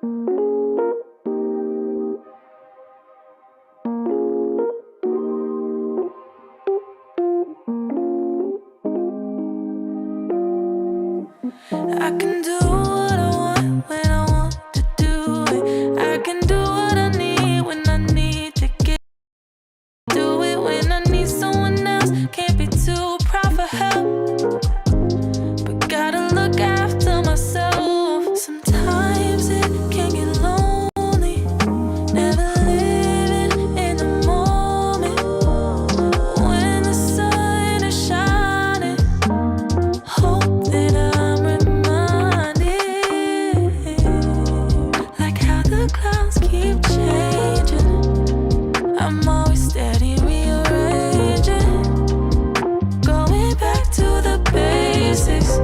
I can do what I want when I want to do it. I can do what I need when I need to get. Do it when I need someone else. Can't be too proud for help, but gotta look after myself. Sometimes it can get lonely, never living in the moment. When the sun is shining, hope that I'm reminded, like how the clouds keep changing. I'm always steady rearranging, going back to the basics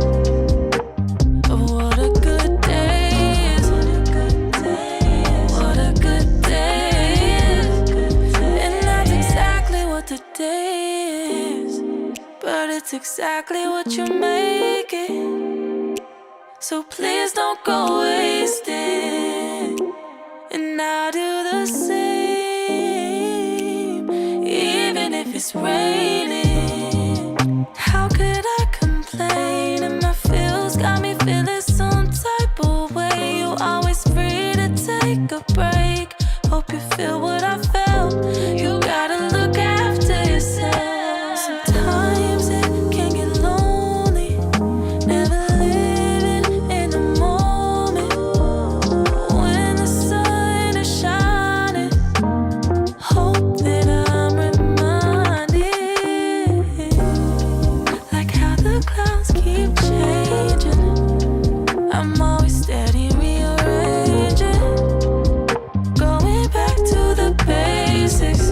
of what a good day is. What a good day is. And that's exactly what the day is. But it's exactly what you make it. So please don't go wasting. And I'll do the same, even if it's raining. How could I complain? And my feels got me feeling some type of way. You always free to take a break. Hope you feel what I felt. You gotta look after yourself. Sometimes it can get lonely, never living in the moment. When the sun is shining, hope that I'm reminded, like how the clouds keep changing. I'm always steady rearranging, going back to the basics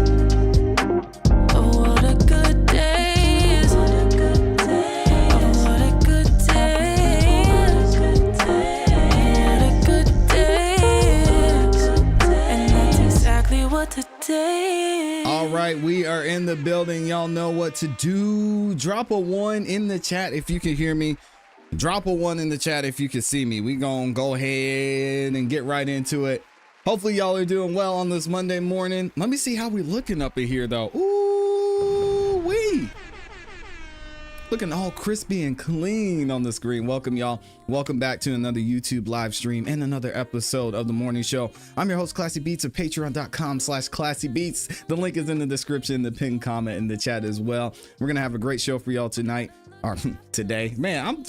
of what a good day is. Of what a good day is. What a good day is. And that's exactly what the day is. All right, we are in the building. Y'all know what to do. Drop a 1 in the chat if you can hear me. Drop a 1 in the chat if you can see me. We gonna go ahead and get right into it. Hopefully y'all are doing well on this Monday morning. Let me see how we looking up in here though. Ooh wee. Looking all crispy and clean on the screen. Welcome y'all. Welcome back to another YouTube live stream and another episode of The Morning Show. I'm your host, Classy Beats, of patreon.com/classybeats. The link is in the description, the pinned comment in the chat as well. We're gonna have a great show for y'all tonight, or today. Man, I'm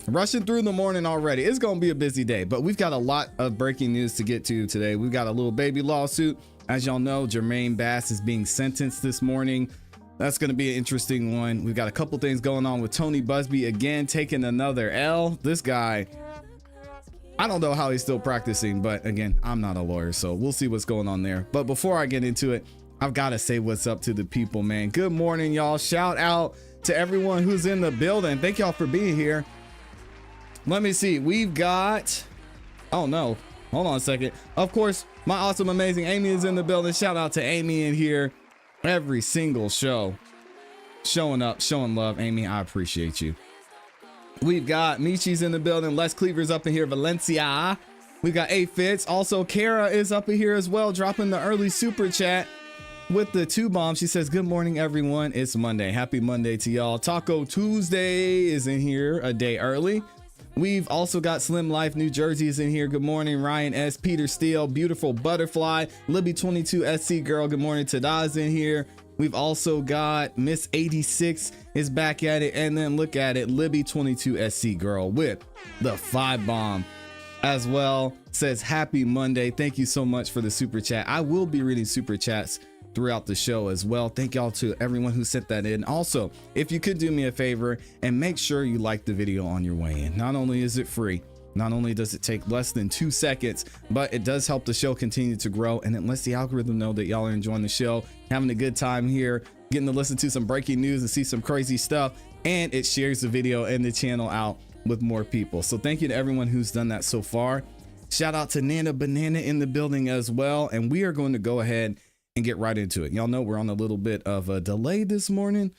rushing through the morning already. It's gonna be a busy day, but we've got a lot of breaking news to get to today. We've got a little baby lawsuit. As y'all know, Jermaine Bass is being sentenced this morning. That's going to be an interesting one. We've got a couple things going on with Tony Busby again, taking another L. This guy, I don't know how he's still practicing, but again, I'm not a lawyer, so we'll see what's going on there. But before I get into it, I've got to say what's up to the people, man. Good morning, y'all. Shout out to everyone who's in the building. Thank y'all for being here. Let me see. We've got, oh no, hold on a second. Of course, my awesome, amazing Amy is in the building. Shout out to Amy in here. Every single show, showing up, showing love. Amy, I appreciate you. We've got Michi's in the building. Les Cleaver's up in here. Valencia. We got A Fitz. Also, Kara is up in here as well, dropping the early super chat with the 2 bombs. She says, good morning, everyone. It's Monday. Happy Monday to y'all. Taco Tuesday is in here a day early. We've also got Slim Life New Jersey is in here. Good morning, Ryan S. Peter Steele, Beautiful Butterfly, Libby 22 SC Girl. Good morning, Tada's in here. We've also got Miss 86 is back at it, and then look at it, Libby 22 SC Girl with the 5 bomb as well. Says happy Monday. Thank you so much for the super chat. I will be reading super chats throughout the show as well. Thank y'all to everyone who sent that in. Also, if you could do me a favor and make sure you like the video on your way in. Not only is it free, not only does it take less than 2 seconds, but it does help the show continue to grow, and it lets the algorithm know that y'all are enjoying the show, having a good time here, getting to listen to some breaking news and see some crazy stuff, and it shares the video and the channel out with more people. So thank you to everyone who's done that so far. Shout out to Nana Banana in the building as well, and we are going to go ahead and get right into it. Y'all know we're on a little bit of a delay this morning,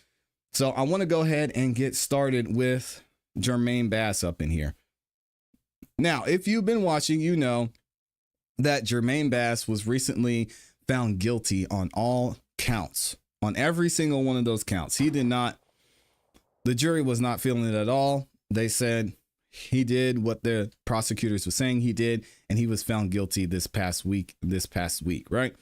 so I want to go ahead and get started with Jermaine Bass up in here. Now, if you've been watching, you know that Jermaine Bass was recently found guilty on all counts, on every single one of those counts. He did not, the jury was not feeling it at all. They said he did what the prosecutors were saying he did, and he was found guilty this past week, right?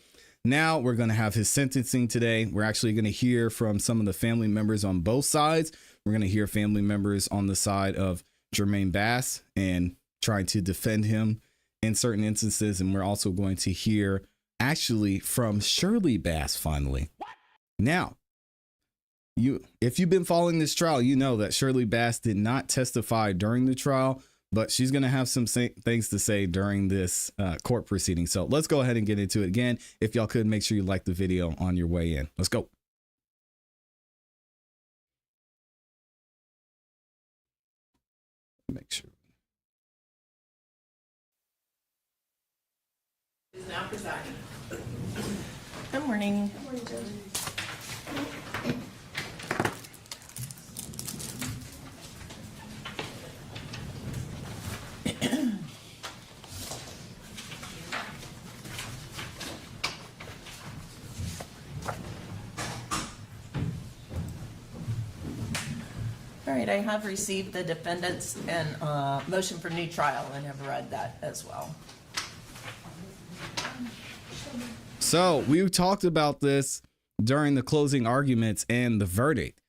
Now we're going to have his sentencing today. We're actually going to hear from some of the family members on both sides. We're going to hear family members on the side of Jermaine Bass and trying to defend him in certain instances. And we're also going to hear actually from Shirley Bass finally. Now, if you've been following this trial, you know that Shirley Bass did not testify during the trial, but she's going to have some things to say during this court proceeding. So let's go ahead and get into it. Again, if y'all could, make sure you like the video on your way in. Let's go. Make sure. Is now presiding. Good morning. Good morning, Judge. All right, I have received the defendant's and motion for new trial and have read that as well. So we talked about this during the closing arguments and the verdict.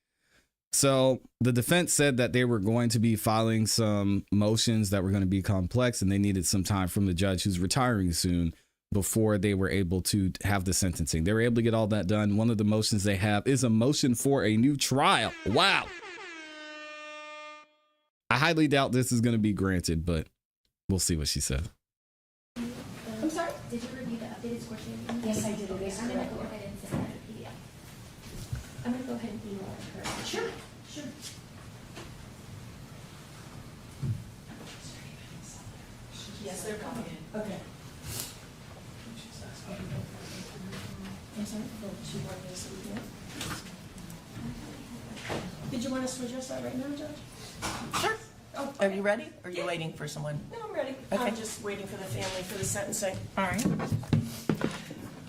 So the defense said that they were going to be filing some motions that were going to be complex, and they needed some time from the judge who's retiring soon before they were able to have the sentencing. They were able to get all that done. One of the motions they have is a motion for a new trial. Wow. I highly doubt this is going to be granted, but we'll see what she said. I'm sorry? Did you review the updated score sheet? Yes, I did. It is I'm gonna correct. go ahead and send that to PDF. I'm gonna go ahead and email it to her. Sure, sure. Yes, they're coming in. Okay. I'm sorry? Oh, she wanted us to do it? Did you want us to adjust that right now, Judge? Sure. Oh, Are you ready? Or are you waiting for someone? No, I'm ready. Okay. I'm just waiting for the family for the sentencing. All right.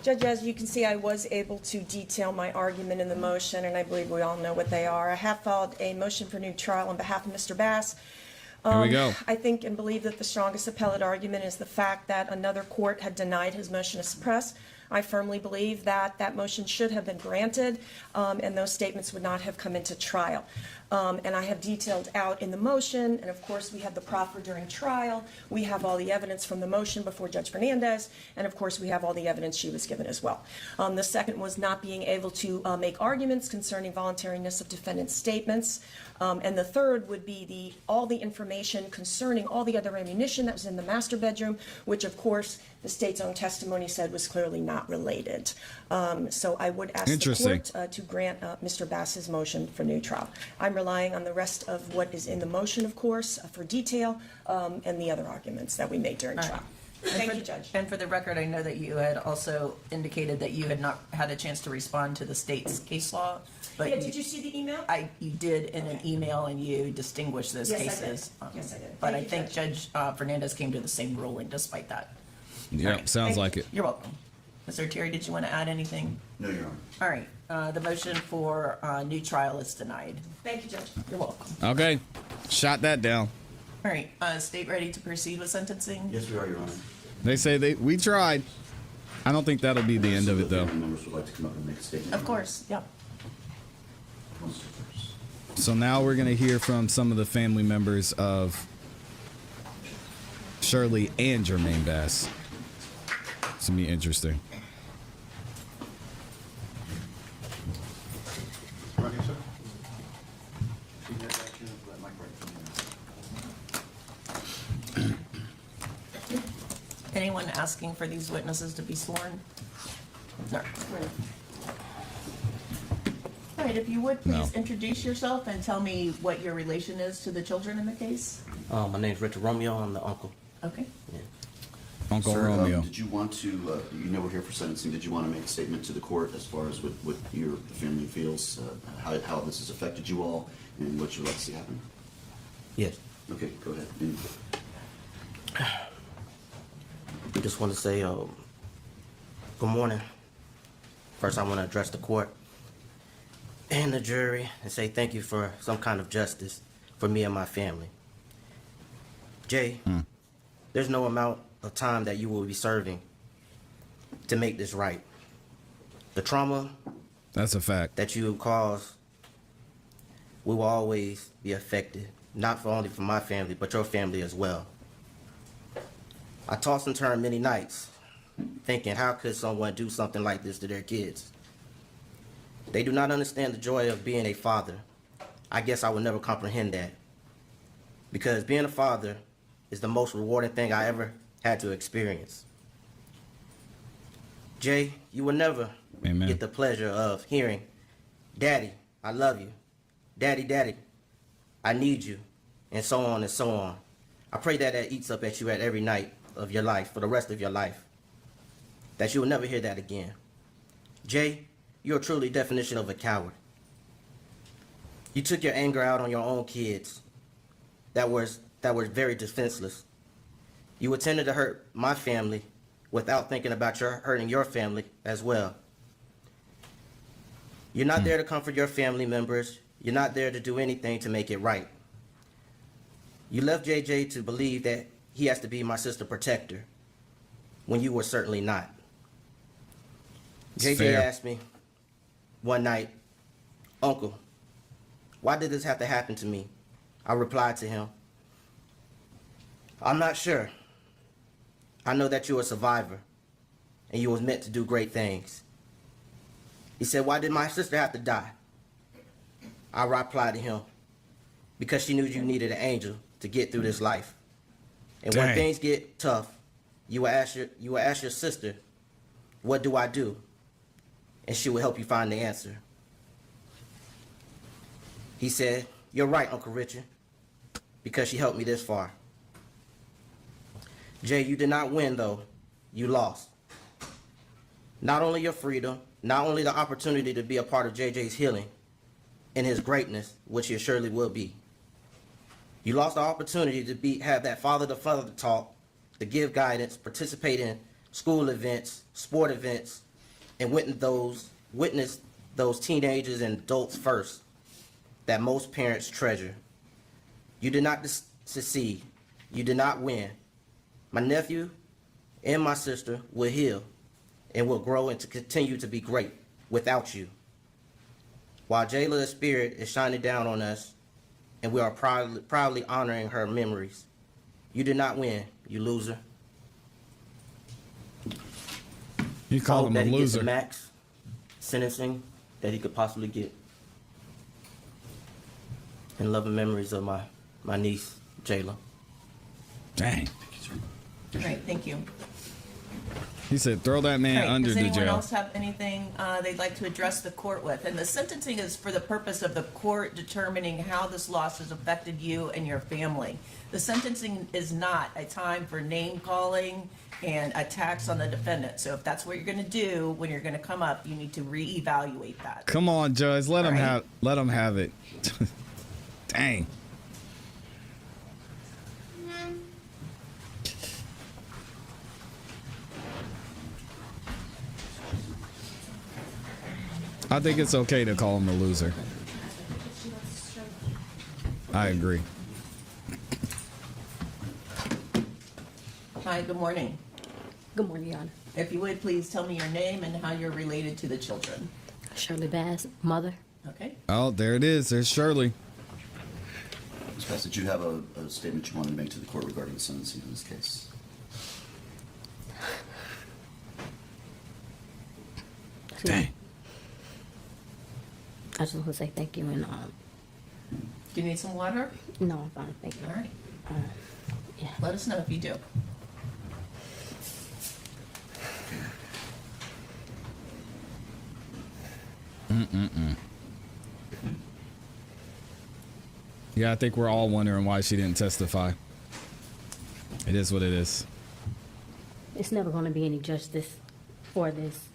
Judge, as you can see, I was able to detail my argument in the motion, and I believe we all know what they are. I have filed a motion for new trial on behalf of Mr. Bass. Here we go. I think and believe that the strongest appellate argument is the fact that another court had denied his motion to suppress. I firmly believe that that motion should have been granted, and those statements would not have come into trial. And I have detailed out in the motion, and of course, we had the proffer during trial. We have all the evidence from the motion before Judge Fernandez, and of course, we have all the evidence she was given as well. The second was not being able to make arguments concerning voluntariness of defendant's statements. And the third would be all the information concerning all the other ammunition that was in the master bedroom, which of course, the state's own testimony said was clearly not related. So I would ask the court to grant Mr. Bass's motion for new trial. I'm relying on the rest of what is in the motion, of course, for detail, and the other arguments that we made during trial. Thank you, Judge. And for the record, I know that you had also indicated that you had not had a chance to respond to the state's case law. But Yeah, did you see the email? You did in an email, and you distinguished those Yes, I did. cases. Yes, I did. But Thank I you, think Judge Fernandez came to the same ruling despite that. Yeah, Right. sounds Thank like you. it. You're welcome. Mr. Terry, did you want to add anything? No, Your Honor. All right. The motion for new trial is denied. Thank you, Judge. You're welcome. Okay, shot that down. All right. State ready to proceed with sentencing? Yes, we are, Your Honor. They say we tried. I don't think that'll be the end of it though. Family members would like to come up and make a statement. Of course. Yeah. So now we're going to hear from some of the family members of Shirley and Jermaine Bass. It's going to be interesting. Right here, sir. You have that, you have that mic right from you. Anyone asking for these witnesses to be sworn? No. All right, if you would, please No. introduce yourself and tell me what your relation is to the children in the case. My name's Richard Romeo. I'm the uncle. Okay. Yeah. Uncle Sir, Romeo. did you want to, you know we're here for sentencing, did you want to make a statement to the court as far as what your family feels, how this has affected you all, and what you'd like to see happen? Yes. Okay, go ahead. And Just want to say good morning. First, I want to address the court and the jury and say thank you for some kind of justice for me and my family. Jay, there's no amount of time that you will be serving to make this right. The trauma That's a fact. that you caused, we will always be affected, not for only for my family, but your family as well. I tossed and turned many nights, thinking, how could someone do something like this to their kids? They do not understand the joy of being a father. I guess I will never comprehend that. Because being a father is the most rewarding thing I ever had to experience. Jay, you will never Amen. get the pleasure of hearing, Daddy, I love you. Daddy, Daddy, I need you. And so on and so on. I pray that that eats up at you at every night of your life, for the rest of your life. That you will never hear that again. Jay, you're a truly definition of a coward. You took your anger out on your own kids that were very defenseless. You intended to hurt my family without thinking about hurting your family as well. You're not there to comfort your family members. You're not there to do anything to make it right. You left JJ to believe that he has to be my sister protector when you were certainly not. It's JJ fair. asked me one night, Uncle, why did this have to happen to me? I replied to him, I'm not sure. I know that you're a survivor and you was meant to do great things. He said, why did my sister have to die? I replied to him, because she knew you needed an angel to get through this life. And when Dang. things get tough, you will ask your sister, what do I do? And she will help you find the answer. He said, you're right, Uncle Richard, because she helped me this far. Jay, you did not win, though. You lost. Not only your freedom, not only the opportunity to be a part of JJ's healing and his greatness, which he surely will be. You lost the opportunity to have that father-to-father talk, to give guidance, participate in school events, sport events, and witness those teenagers and adults first that most parents treasure. You did not succeed. You did not win. My nephew and my sister will heal and will grow and to continue to be great without you. While Jayla's spirit is shining down on us and we are proudly honoring her memories, you did not win, you loser. You I call hope him that a he gets loser. the max sentencing that he could possibly get. And loving memories of my niece, Jayla. Dang. All right, thank you. He said, throw that man All right, under does the anyone jail. else have anything they'd like to address the court with? And the sentencing is for the purpose of the court determining how this loss has affected you and your family. The sentencing is not a time for name calling and attacks on the defendant. So if that's what you're going to do when you're going to come up, you need to reevaluate that. Come on, Judge. Let him All right. have it. Dang. I think it's okay to call him a loser. I agree. Hi, good morning. Good morning, Your Honor. If you would, please tell me your name and how you're related to the children. Shirley Bass, mother. Okay? Oh, there it is. There's Shirley. Ms. Bass, did you have a statement you wanted to make to the court regarding the sentencing in this case? Dang. I just want to say thank you and Do you need some water? no, I'm fine. Thank you. All right. Yeah. Let us know if you do. Yeah, I think we're all wondering why she didn't testify. It is what it is. It's never going to be any justice for this,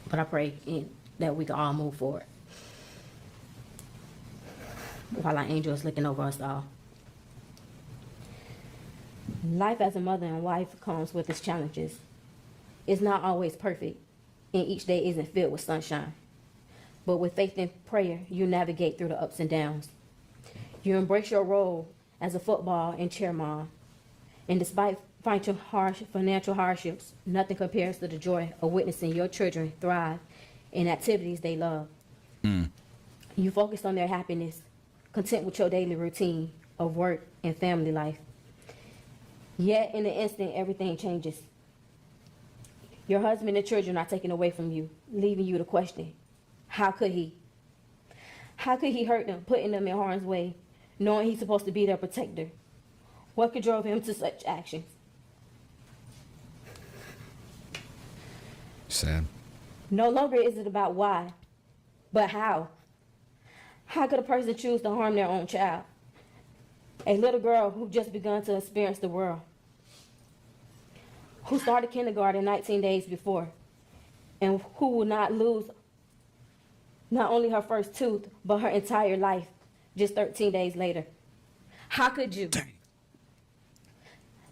but I pray that we can all move forward while our angel is looking over us all. Life as a mother and wife comes with its challenges. It's not always perfect, and each day isn't filled with sunshine. But with faith and prayer, you navigate through the ups and downs. You embrace your role as a football and cheer mom. And despite financial hardships, nothing compares to the joy of witnessing your children thrive in activities they love. You focus on their happiness, content with your daily routine of work and family life. Yet in an instant, everything changes. Your husband and children are taken away from you, leaving you to question, how could he? How could he hurt them, putting them in harm's way, knowing he's supposed to be their protector? What could drove him to such actions? Sad. No longer is it about why, but how. How could a person choose to harm their own child? A little girl who just begun to experience the world, who started kindergarten 19 days before, and who will not lose not only her first tooth, but her entire life just 13 days later. How could you? Dang.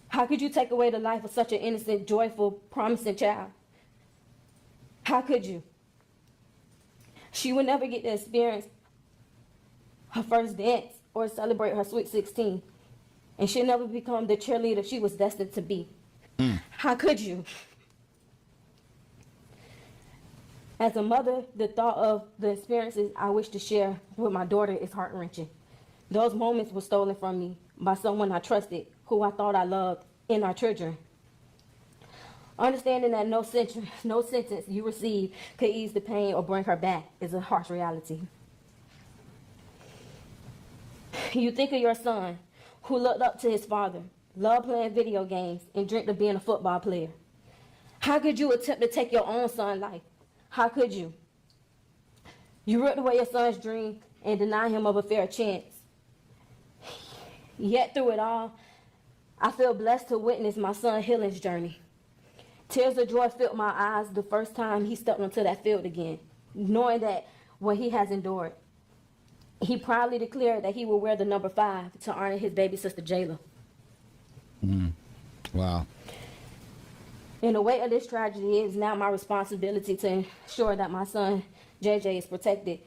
How could you take away the life of such an innocent, joyful, promising child? How could you? She would never get to experience her first dance or celebrate her sweet 16. And she'll never become the cheerleader she was destined to be. How could you? As a mother, the thought of the experiences I wish to share with my daughter is heart-wrenching. Those moments were stolen from me by someone I trusted, who I thought I loved, in our children. Understanding that no sentence you receive could ease the pain or bring her back is a harsh reality. You think of your son, who looked up to his father, loved playing video games, and dreamt of being a football player. How could you attempt to take your own son's life? How could you? You ripped away your son's dream and deny him of a fair chance. Yet through it all, I feel blessed to witness my son's healing journey. Tears of joy filled my eyes the first time he stepped onto that field again, knowing that what he has endured. He proudly declared that he will wear the number 5 to honor his baby sister, Jayla. Wow. In the weight of this tragedy, it is now my responsibility to ensure that my son, JJ, is protected.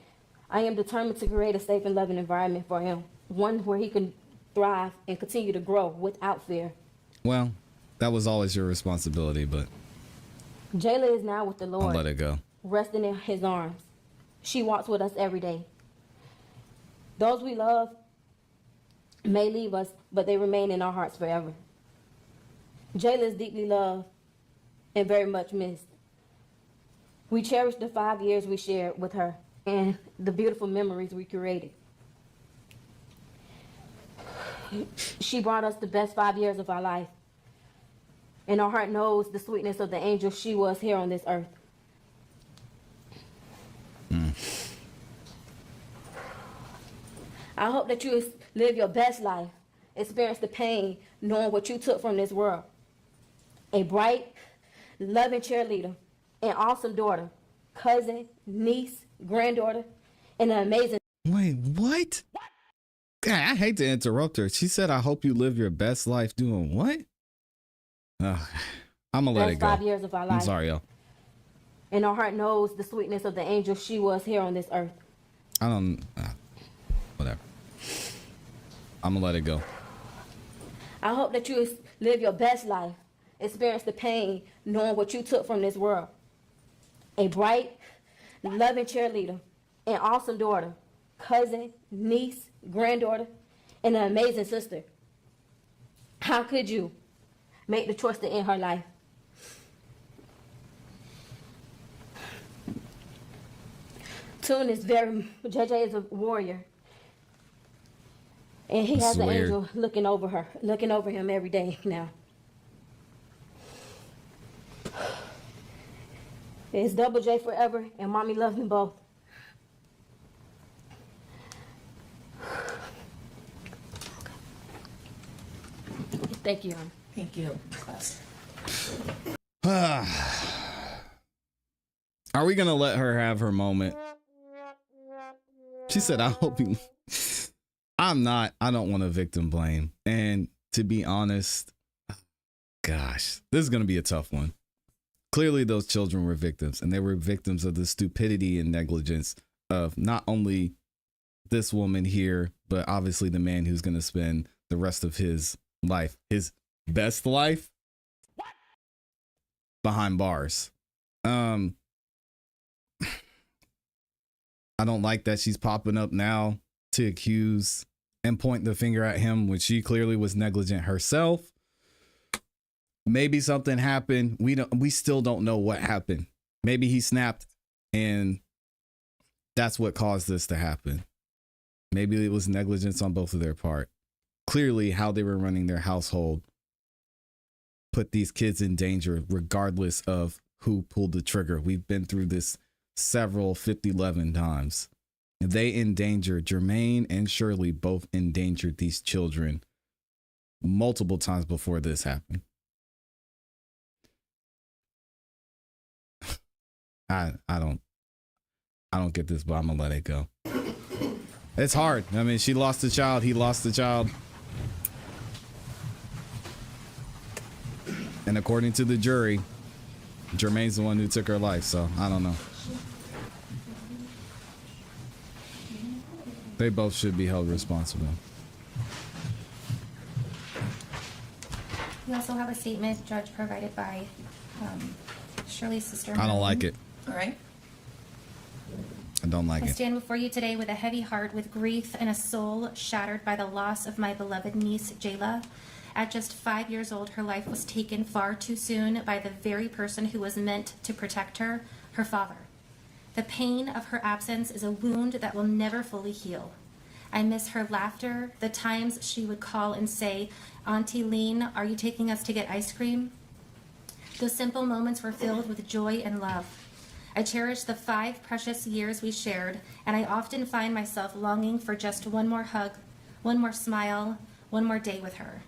I am determined to create a safe and loving environment for him, one where he can thrive and continue to grow without fear. Well, that was always your responsibility, but Jayla is now with the I'll Lord, let it go. resting in his arms. She walks with us every day. Those we love may leave us, but they remain in our hearts forever. Jayla is deeply loved and very much missed. We cherish the 5 years we shared with her and the beautiful memories we created. She brought us the best 5 years of our life, and our heart knows the sweetness of the angel she was here on this earth. I hope that you live your best life, experience the pain, knowing what you took from this world. A bright, loving cheerleader, an awesome daughter, cousin, niece, granddaughter, and an amazing... Wait, what? God, I hate to interrupt her. She said, I hope you live your best life doing what? I'm gonna let it go. 5 years of our life. I'm sorry, y'all. And our heart knows the sweetness of the angel she was here on this earth. I don't... whatever. I'm gonna let it go. I hope that you live your best life, experience the pain, knowing what you took from this world. A bright, loving cheerleader, an awesome daughter, cousin, niece, granddaughter, and an amazing sister. How could you make the choice to end her life? Tune is JJ is a warrior. And he has an angel looking over him every day now. It's Double J forever, and Mommy loves them both. Thank you. Thank you. Are we gonna let her have her moment? She said, I hope you... I don't want to victim blame. And to be honest, gosh, this is going to be a tough one. Clearly, those children were victims, and they were victims of the stupidity and negligence of not only this woman here, but obviously the man who's going to spend the rest of his life, his best life, behind bars. I don't like that she's popping up now to accuse and point the finger at him when she clearly was negligent herself. Maybe something happened. We still don't know what happened. Maybe he snapped and that's what caused this to happen. Maybe it was negligence on both of their part. Clearly, how they were running their household put these kids in danger regardless of who pulled the trigger. We've been through this several 50-11 times. They endangered, Jermaine and Shirley both endangered these children multiple times before this happened. I don't get this, but I'm gonna let it go. It's hard. I mean, she lost a child. He lost a child. And according to the jury, Jermaine's the one who took her life. So I don't know. They both should be held responsible. We also have a statement, Judge, provided by Shirley's sister. I don't like it. All right. I don't like I it. stand before you today with a heavy heart, with grief and a soul shattered by the loss of my beloved niece, Jayla. At just 5 years old, her life was taken far too soon by the very person who was meant to protect her, her father. The pain of her absence is a wound that will never fully heal. I miss her laughter, the times she would call and say, "Auntie Lean, are you taking us to get ice cream?" Those simple moments were filled with joy and love. I cherish the 5 precious years we shared, and I often find myself longing for just one more hug, one more smile, one more day with her.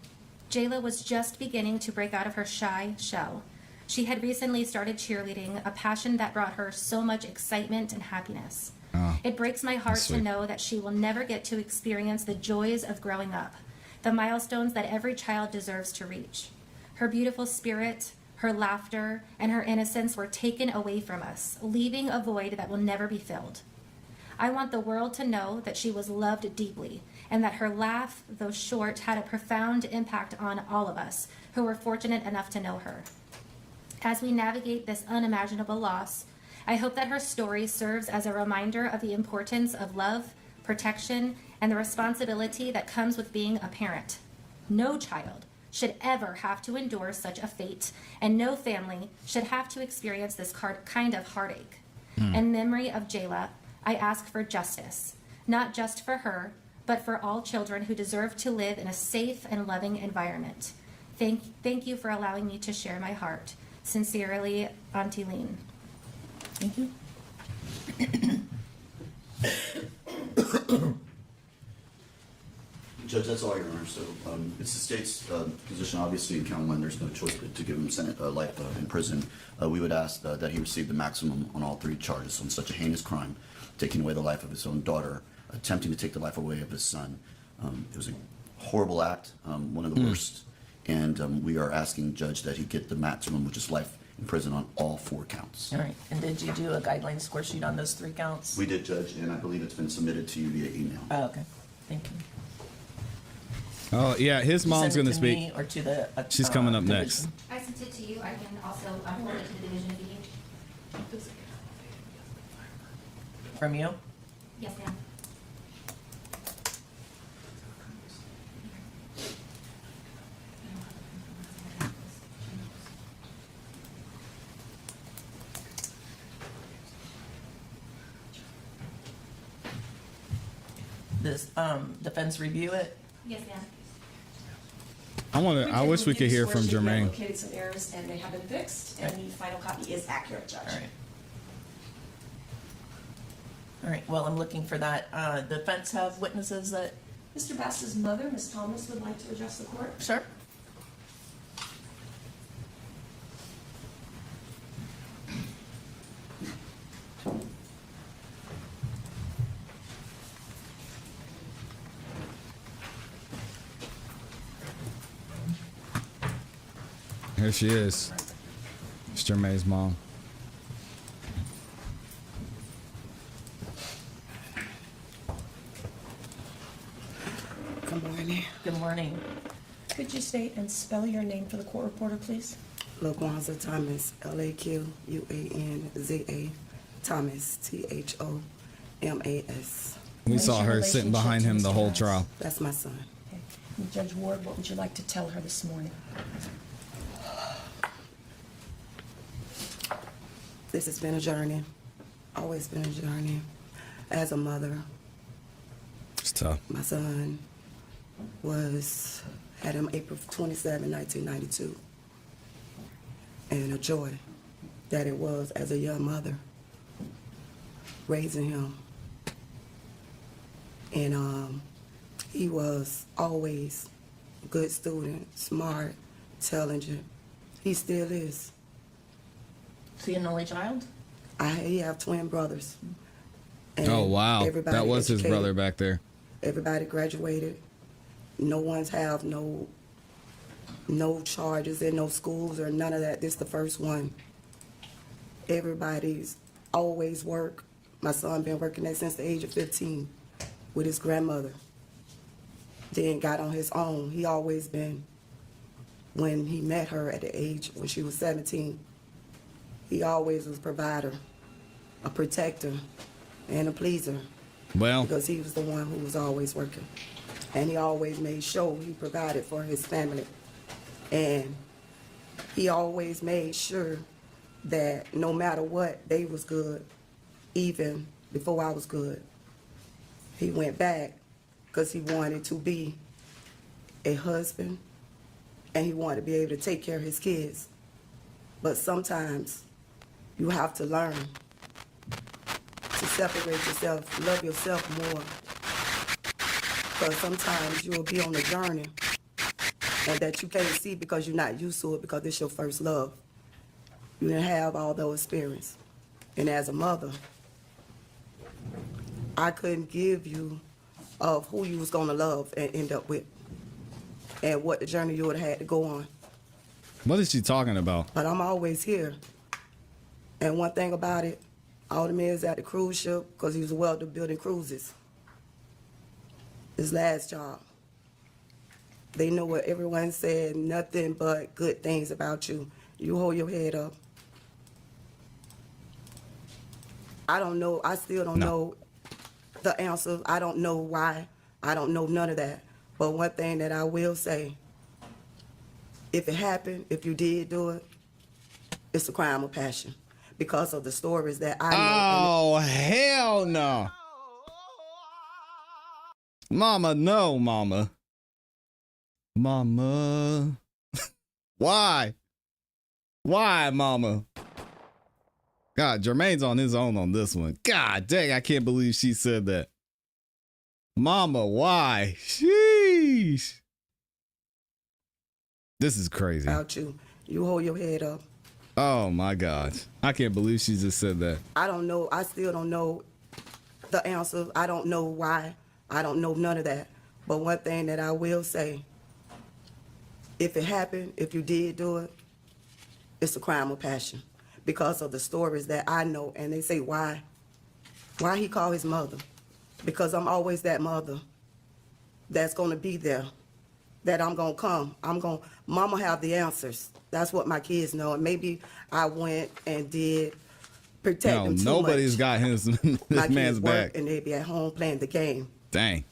Jayla was just beginning to break out of her shy shell. She had recently started cheerleading, a passion that brought her so much excitement and happiness. It breaks my heart to know that she will never get to experience the joys of growing up, the milestones that every child deserves to reach. Her beautiful spirit, her laughter, and her innocence were taken away from us, leaving a void that will never be filled. I want the world to know that she was loved deeply, and that her laugh, though short, had a profound impact on all of us who were fortunate enough to know her. As we navigate this unimaginable loss, I hope that her story serves as a reminder of the importance of love, protection, and the responsibility that comes with being a parent. No child should ever have to endure such a fate, and no family should have to experience this kind of heartache. In memory of Jayla, I ask for justice, not just for her, but for all children who deserve to live in a safe and loving environment. Thank you for allowing me to share my heart. Sincerely, Auntie Lean. Thank you. Judge, that's all, Your Honor. So it's the state's position, obviously, in count one, there's no choice but to give him life in prison. We would ask that he receive the maximum on all 3 charges on such a heinous crime, taking away the life of his own daughter, attempting to take the life away of his son. It was a horrible act, one of the worst. And we are asking, Judge, that he get the maximum, which is life in prison on all 4 counts. All right. And did you do a guideline score sheet on those 3 counts? We did, Judge, and I believe it's been submitted to you via email. Oh, okay. Thank you. Oh, yeah, his mom's Send going it to to speak. me or to the She's coming up next. division? I sent it to you. I can also forward it to the division if you need. From you? Yes, ma'am. This defense review it? Yes, ma'am. I wish we could hear from We Jermaine. located some errors and they have been fixed, and the final copy is accurate, Judge. All right. All right, well, I'm looking for that. Defense have witnesses that, Mr. Bass's mother, Ms. Thomas, would like to address the court. sure? Here she is. It's Jermaine's mom. Good morning. Good morning. Could you state and spell your name for the court reporter, please? LaQuanza Thomas, Laquanza, Thomas, Thomas. We What is saw your her sitting relationship behind to him the Mr. whole Harris? trial. That's my son. Okay. And Judge Ward, what would you like to tell her this morning? This has been a journey, always been a journey. As a mother, It's tough. my son had him April 27, 1992. And a joy that it was as a young mother, raising him. And he was always a good student, smart, intelligent. He still is. Is he an only child? He have twin brothers. And Oh, wow. everybody That was his educated. brother back there. Everybody graduated. No one's have no charges in no schools or none of that. This the first one. Everybody's always work. My son been working there since the age of 15 with his grandmother. Then got on his own. He always been, when he met her at the age when she was 17, he always was a provider, a protector, and a pleaser. Well, Because he was the one who was always working. And he always made sure he provided for his family. And he always made sure that no matter what, they was good, even before I was good. He went back because he wanted to be a husband and he wanted to be able to take care of his kids. But sometimes you have to learn to separate yourself, love yourself more. Because sometimes you will be on a journey and that you can't see because you're not used to it because it's your first love. You didn't have all those experience. And as a mother, I couldn't give you of who you was gonna love and end up with and what the journey you would have had to go on. what is she talking about? But I'm always here. And one thing about it, all the men at the cruise ship, because he was a welder building cruises. His last job. They know what everyone said, nothing but good things about you. You hold your head up. I don't know, I still don't know the answer. I don't know why. I don't know none of that. But one thing that I will say, if it happened, if you did do it, it's a crime of passion because of the stories that I know. Oh, hell no. Mama, no, mama. Mama. Why? Why, mama? God, Jermaine's on his own on this one. God dang, I can't believe she said that. Mama, why? Sheesh. This is crazy. About you. You hold your head up. Oh my God. I can't believe she just said that. I don't know. I still don't know the answer. I don't know why. I don't know none of that. But one thing that I will say, if it happened, if you did do it, it's a crime of passion because of the stories that I know. And they say, why? Why he called his mother? Because I'm always that mother that's going to be there, that I'm going to come. Mama have the answers. That's what my kids know. And maybe I went and did protect them too nobody's much. got his My this man's kids work back. and they be at home playing the game, Dang.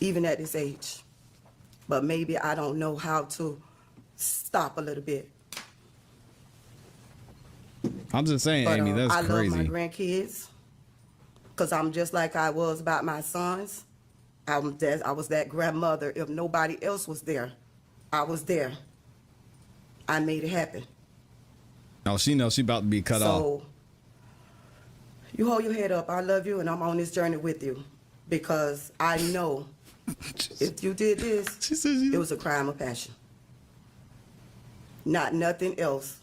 even at this age. But maybe I don't know how to stop a little bit. I'm just saying, But Amy, that's I crazy. love my grandkids because I'm just like I was about my sons. I was that grandmother. If nobody else was there, I was there. I made it happen. Oh, she knows she about to be cut off. So you hold your head up. I love you, and I'm on this journey with you because I know if you did this, She says you. it was a crime of passion. Not nothing else.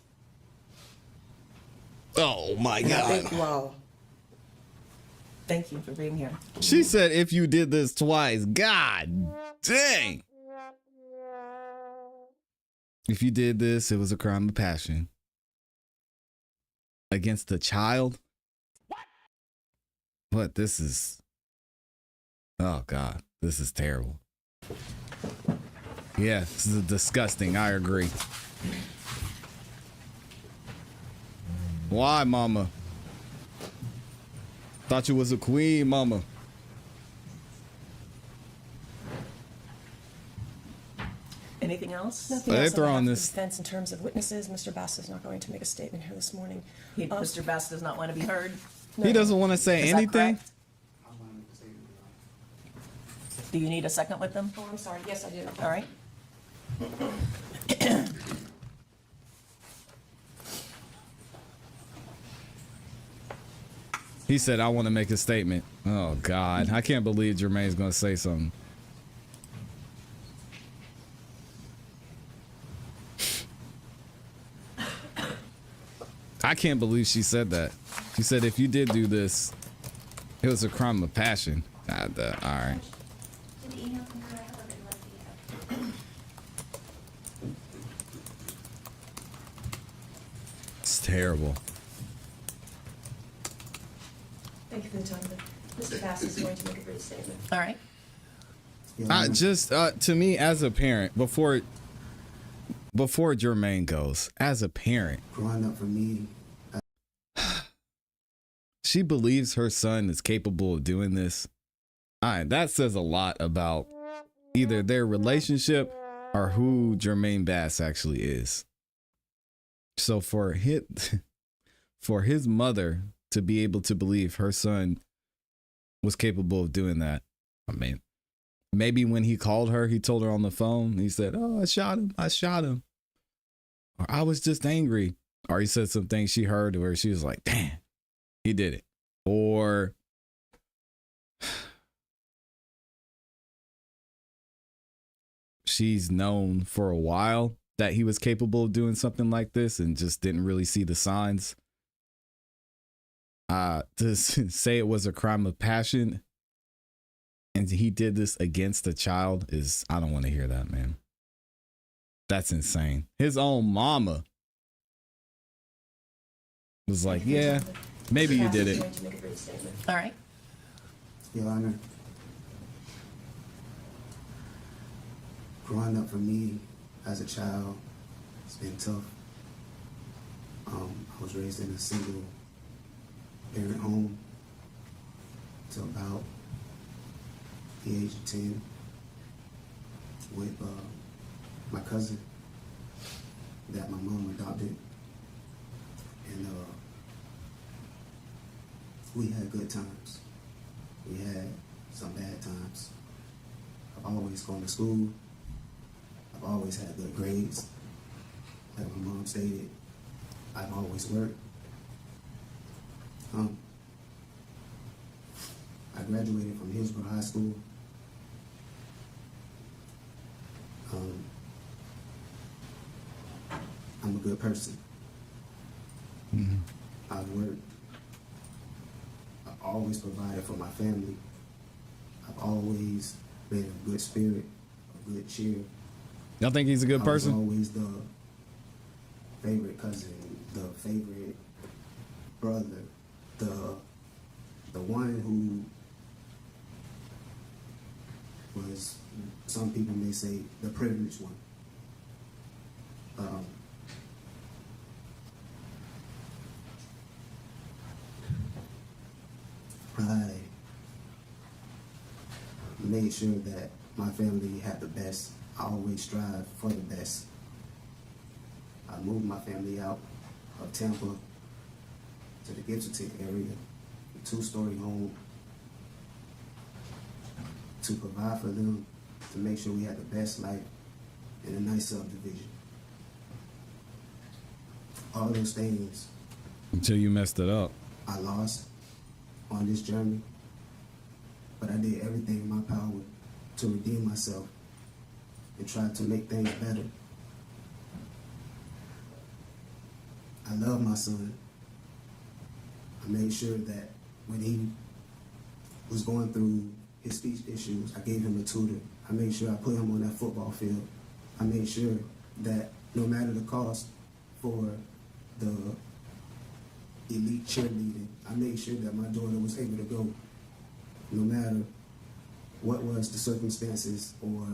Oh my And I God. thank you all. Thank you for being here. She said if you did this twice, God dang. If you did this, it was a crime of passion. Against a child? What? This is... Oh, God. This is terrible. Yeah, this is disgusting. I agree. Why, mama? Thought you was a queen, mama. Anything else? Nothing They else on throw behalf on of the this- defense in terms of witnesses. Mr. Bass is not going to make a statement here this morning. Mr. Bass does not want to be heard. He doesn't want to say Is that anything? correct? Do you need a second with them? Oh, I'm sorry. Yes, I do. All right. He said, I want to make a statement. Oh, God. I can't believe Jermaine's going to say something. I can't believe she said that. She said, if you did do this, it was a crime of passion. All right. Did the email come through? I haven't been looking yet. It's terrible. Thank you for the time. Mr. Bass is going to make a brief statement. All right. To me, as a parent, before Jermaine goes, as a parent, growing up for me, she believes her son is capable of doing this. All right, that says a lot about either their relationship or who Jermaine Bass actually is. So for his mother to be able to believe her son was capable of doing that, I mean, maybe when he called her, he told her on the phone, he said, "Oh, I shot him. Or I was just angry." Or he said some things she heard where she was like, "Damn, he did it." Or she's known for a while that he was capable of doing something like this and just didn't really see the signs. To say it was a crime of passion and he did this against a child is, I don't want to hear that, man. That's insane. His own mama was like, yeah, maybe you did it. Going to make a brief statement. All right. Your Honor, growing up for me as a child, it's been tough. I was raised in a single parent home till about the age of 10 with my cousin that my mom adopted. And we had good times. We had some bad times. I've always gone to school. I've always had good grades. Like my mom stated, I've always worked. I graduated from Hillsborough High School. I'm a good person. I've worked. I've always provided for my family. I've always been a good spirit, a good cheer. Y'all think he's a good person? I was always the favorite cousin, the favorite brother, the one who was, some people may say, the privileged one. I made sure that my family had the best. I always strive for the best. I moved my family out of Tampa to the Gibson area, a 2-story home, to provide for them, to make sure we had the best life in a nice subdivision. All those things Until you messed it up. I lost on this journey, but I did everything in my power to redeem myself and try to make things better. I love my son. I made sure that when he was going through his speech issues, I gave him a tutor. I made sure I put him on that football field. I made sure that no matter the cost for the elite cheerleading, I made sure that my daughter was able to go, no matter what was the circumstances or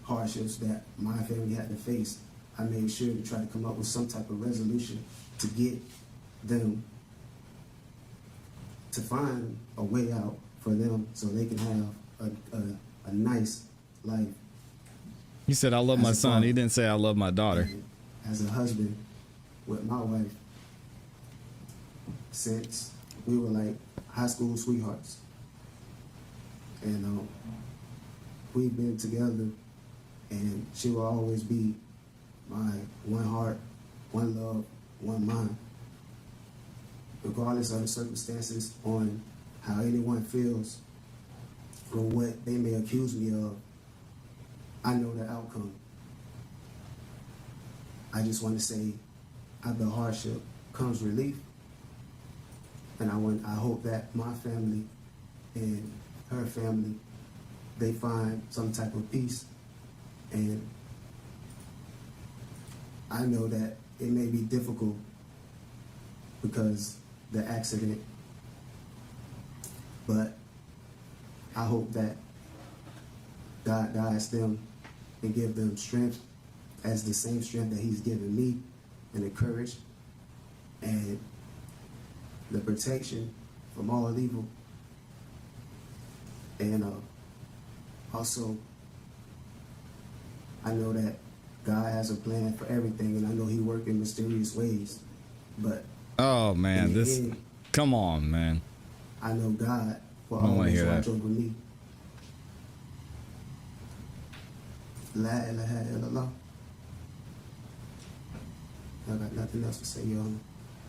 hardships that my family had to face. I made sure to try to come up with some type of resolution to get them to find a way out for them so they can have a nice life. He said, I love my son. He didn't say, I love my daughter. And as a husband with my wife, since we were like high school sweethearts. And we've been together, and she will always be my one heart, one love, one mind. Regardless of the circumstances on how anyone feels or what they may accuse me of, I know the outcome. I just want to say, after hardship comes relief, and I hope that my family and her family, they find some type of peace. And I know that it may be difficult because the accident, but I hope that God guides them and give them strength as the same strength that he's given me, and the courage and the protection from all evil. And also, I know that God has a plan for everything, and I know he works in mysterious ways. But oh man, in the this end, come on, man. I know God will I don't wanna always hear watch that. over me. La ilaha illallah. I got nothing else to say, Your Honor.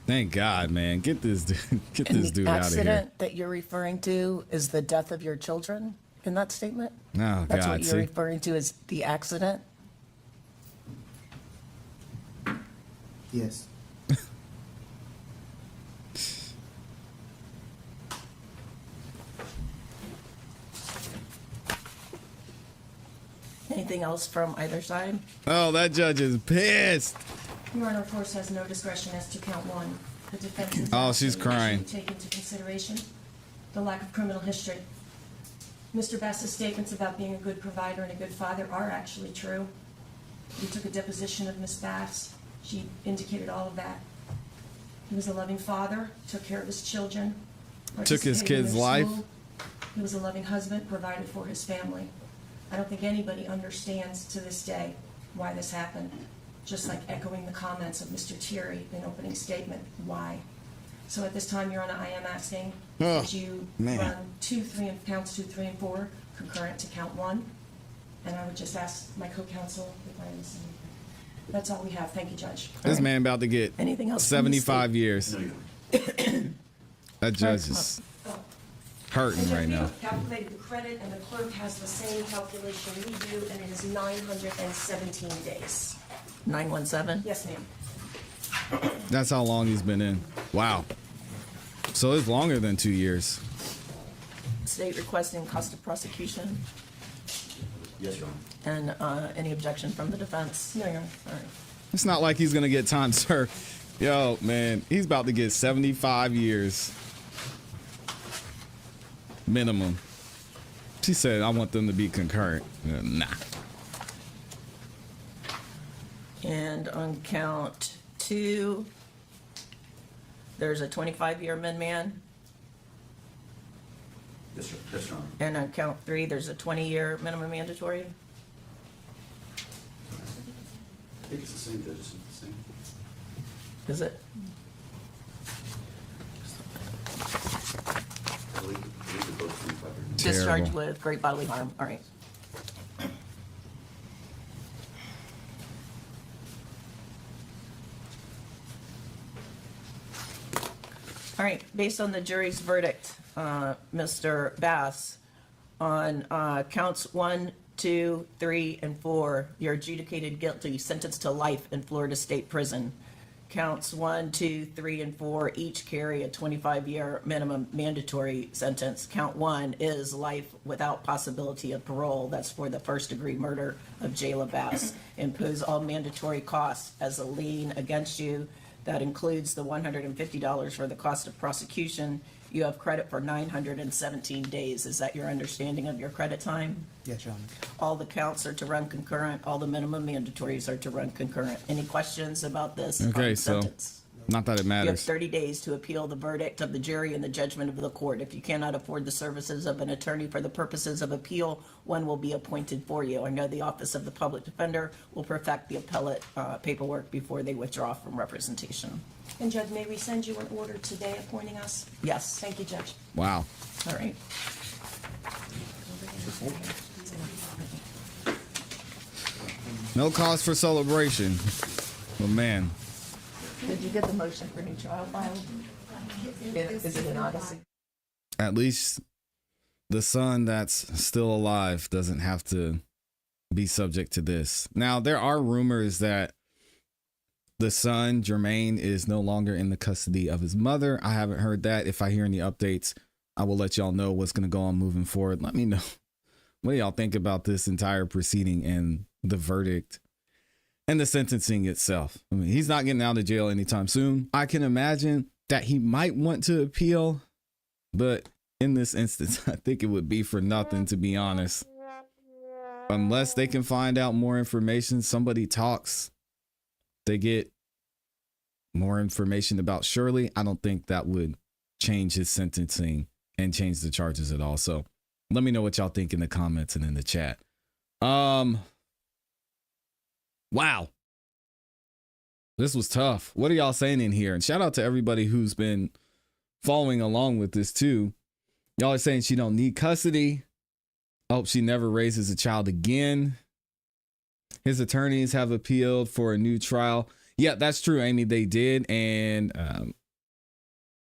Thank God, man. Get this dude, get And this the dude out of here. accident that you're referring to is the death of your children in that statement? Oh That's God, what you're see? referring to as the accident? Yes. Anything else from either side? Oh, that judge is pissed. Your Honor, of course, has no discretion as to count one. The defense is Oh, she's asking that crying. you take into consideration the lack of criminal history. Mr. Bass's statements about being a good provider and a good father are actually true. We took a deposition of Ms. Bass. She indicated all of that. He was a loving father, took care of his children, Took his participated in kid's their life. school. He was a loving husband, provided for his family. I don't think anybody understands to this day why this happened, just like echoing the comments of Mr. Thierry in opening statement, why. So at this time, Your Honor, I am asking Oh, that you man. run counts 2, 3, and 4 concurrent to count 1. And I would just ask my co-counsel if I missed anything. That's all we have. Thank you, Judge. This man about to get Anything else from the 75 years. No, you don't. That judge is hurting right now. We calculated the credit, and the clerk has the same calculation we do, and it is 917 days. 917? Yes, ma'am. That's how long he's been in. Wow. So it's longer than 2 years. State requesting cost of prosecution, Yes, Your Honor. and any objection from the defense? No, Your Honor. All right. It's not like he's gonna get time served. Yo, man, he's about to get 75 years minimum. She said, I want them to be concurrent. Nah. And on count 2, there's a 25-year min-man, Yes, sir. Yes, Your Honor. and on count 3, there's a 20-year minimum mandatory. I think it's the same, Judge. It's the same. Is it? I believe they're both 25 years. Discharged Terrible. with great bodily harm. All right. All right, based on the jury's verdict, Mr. Bass, on counts 1, 2, 3, and 4, you're adjudicated guilty, sentenced to life in Florida State Prison. Counts 1, 2, 3, and 4 each carry a 25-year minimum mandatory sentence. Count 1 is life without possibility of parole. That's for the first-degree murder of Jayla Bass. Impose all mandatory costs as a lien against you. That includes the $150 for the cost of prosecution. You have credit for 917 days. Is that your understanding of your credit time? Yes, Your Honor. All the counts are to run concurrent. All the minimum mandatories are to run concurrent. Any questions about this Okay, so sentence? not that it You have matters. 30 days to appeal the verdict of the jury and the judgment of the court. If you cannot afford the services of an attorney for the purposes of appeal, one will be appointed for you. I know the Office of the Public Defender will perfect the appellate paperwork before they withdraw from representation. And Judge, may we send you an order today appointing us? Yes. Thank you, Judge. Wow. All right. No cause for celebration. But man, Did you get the motion for new trial filed? Is it an odyssey? at least the son that's still alive doesn't have to be subject to this. Now, there are rumors that the son, Jermaine, is no longer in the custody of his mother. I haven't heard that. If I hear any updates, I will let y'all know what's going to go on moving forward. Let me know. What do y'all think about this entire proceeding and the verdict and the sentencing itself? I mean, he's not getting out of jail anytime soon. I can imagine that he might want to appeal, but in this instance, I think it would be for nothing, to be honest. Unless they can find out more information, somebody talks, they get more information about Shirley, I don't think that would change his sentencing and change the charges at all. So let me know what y'all think in the comments and in the chat. Wow. This was tough. What are y'all saying in here? And shout out to everybody who's been following along with this too. Y'all are saying she don't need custody. I hope she never raises a child again. His attorneys have appealed for a new trial. Yeah, that's true, Amy. They did. And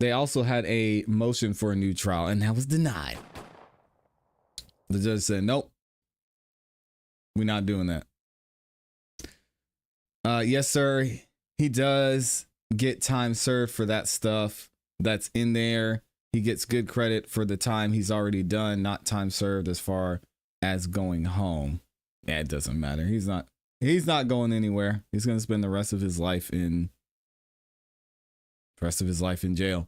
they also had a motion for a new trial, and that was denied. The judge said, nope, we're not doing that. Yes, sir. He does get time served for that stuff that's in there. He gets good credit for the time he's already done, not time served as far as going home. Yeah, it doesn't matter. He's not going anywhere. He's going to spend the rest of his life in jail.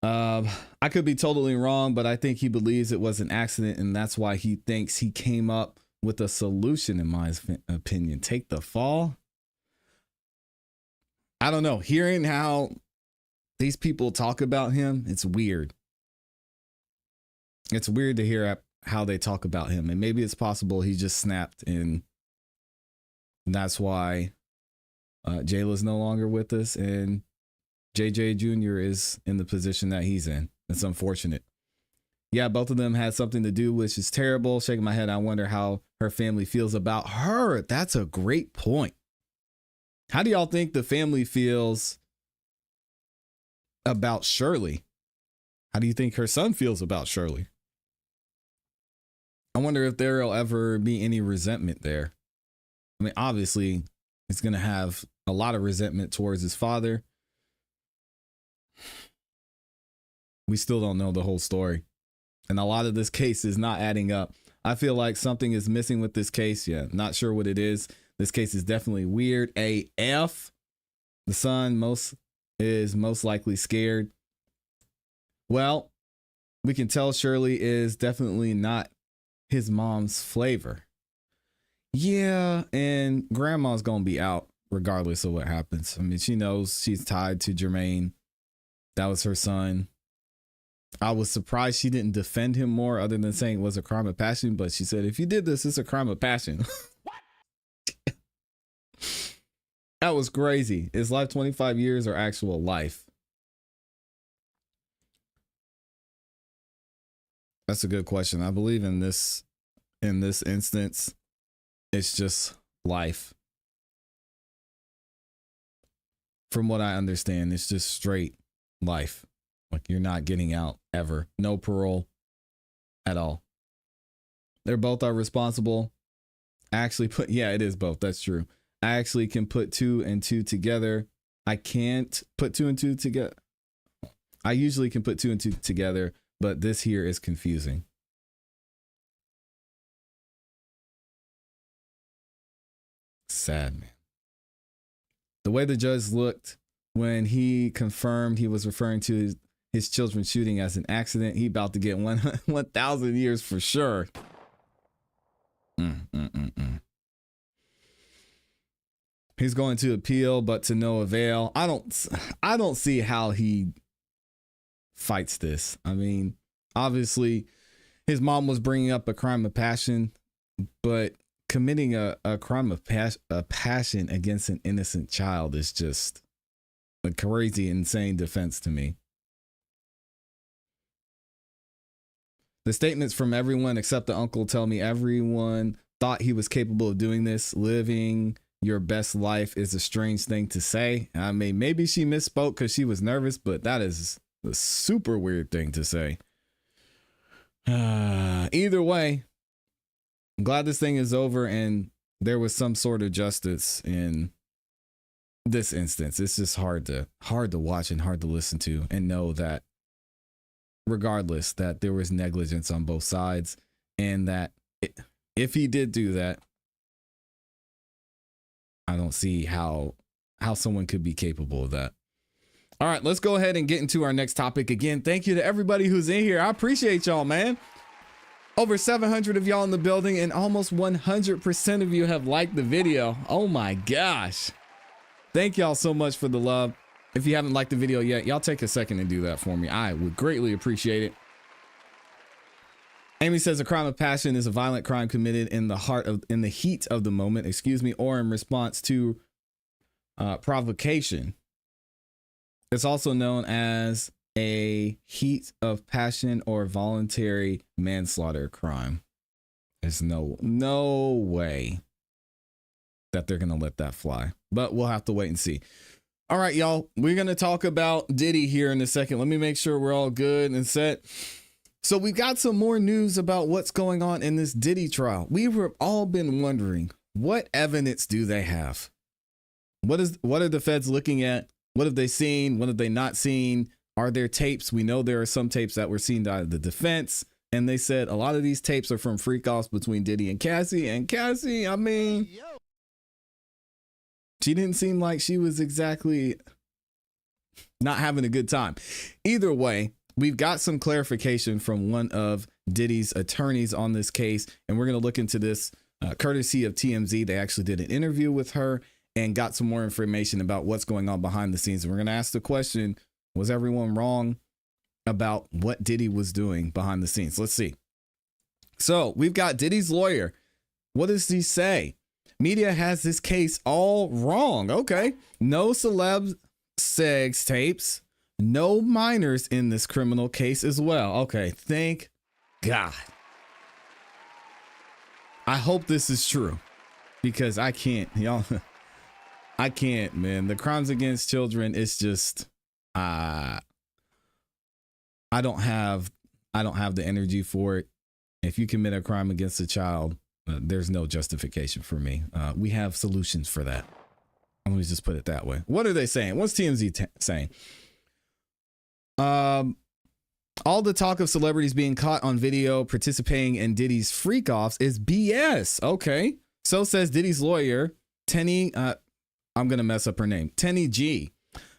I could be totally wrong, but I think he believes it was an accident, and that's why he thinks he came up with a solution, in my opinion. Take the fall. I don't know. Hearing how these people talk about him, it's weird. It's weird to hear how they talk about him. And maybe it's possible he just snapped, and that's why Jayla's no longer with us, and JJ Jr. is in the position that he's in. It's unfortunate. Yeah, both of them had something to do, which is terrible. Shaking my head, I wonder how her family feels about her. That's a great point. How do y'all think the family feels about Shirley? How do you think her son feels about Shirley? I wonder if there'll ever be any resentment there. I mean, obviously, he's going to have a lot of resentment towards his father. We still don't know the whole story. And a lot of this case is not adding up. I feel like something is missing with this case. Yeah, not sure what it is. This case is definitely weird AF. The son is most likely scared. Well, we can tell Shirley is definitely not his mom's flavor. Yeah, and grandma's gonna be out regardless of what happens. I mean, she knows she's tied to Jermaine. That was her son. I was surprised she didn't defend him more, other than saying it was a crime of passion. But she said, if you did this, it's a crime of passion. What? That was crazy. Is life 25 years or actual life? That's a good question. I believe in this instance, it's just life. From what I understand, it's just straight life. Like, you're not getting out ever. No parole at all. They're both are responsible. Actually, yeah, it is both. That's true. I actually can put 2 and 2 together. I can't put 2 and 2 together. I usually can put 2 and 2 together, but this here is confusing. Sad, man. The way the judge looked when he confirmed he was referring to his children's shooting as an accident, he about to get 1,000 years for sure. He's going to appeal, but to no avail. I don't see how he fights this. I mean, obviously, his mom was bringing up a crime of passion, but committing a crime of passion against an innocent child is just a crazy, insane defense to me. The statements from everyone except the uncle tell me everyone thought he was capable of doing this. Living your best life is a strange thing to say. I mean, maybe she misspoke because she was nervous, but that is a super weird thing to say. Either way, I'm glad this thing is over and there was some sort of justice in this instance. It's just hard to watch and hard to listen to and know that regardless that there was negligence on both sides, and that if he did do that, I don't see how someone could be capable of that. All right, let's go ahead and get into our next topic. Again, thank you to everybody who's in here. I appreciate y'all, man. Over 700 of y'all in the building, and almost 100% of you have liked the video. Oh my gosh. Thank y'all so much for the love. If you haven't liked the video yet, y'all take a second and do that for me. I would greatly appreciate it. Amy says a crime of passion is a violent crime committed in the heat of the moment, or in response to provocation. It's also known as a heat of passion or voluntary manslaughter crime. There's no way that they're gonna let that fly, but we'll have to wait and see. All right, y'all, we're gonna talk about Diddy here in a second. Let me make sure we're all good and set. So we've got some more news about what's going on in this Diddy trial. We've all been wondering, what evidence do they have? What are the feds looking at? What have they seen? What have they not seen? Are there tapes? We know there are some tapes that were seen by the defense, and they said a lot of these tapes are from freak-offs between Diddy and Cassie. And Cassie, I mean, she didn't seem like she was exactly not having a good time. Either way, we've got some clarification from one of Diddy's attorneys on this case, and we're going to look into this courtesy of TMZ. They actually did an interview with her and got some more information about what's going on behind the scenes. And we're going to ask the question, was everyone wrong about what Diddy was doing behind the scenes? Let's see. So we've got Diddy's lawyer. What does he say? Media has this case all wrong. Okay. No celeb sex tapes. No minors in this criminal case as well. Okay. Thank God. I hope this is true because I can't, y'all. I can't, man. The crimes against children, it's just, I don't have the energy for it. If you commit a crime against a child, there's no justification for me. We have solutions for that. Let me just put it that way. What are they saying? What's TMZ saying? All the talk of celebrities being caught on video participating in Diddy's freak-offs is BS. Okay. So says Diddy's lawyer, Tenny, I'm going to mess up her name, Tenny G,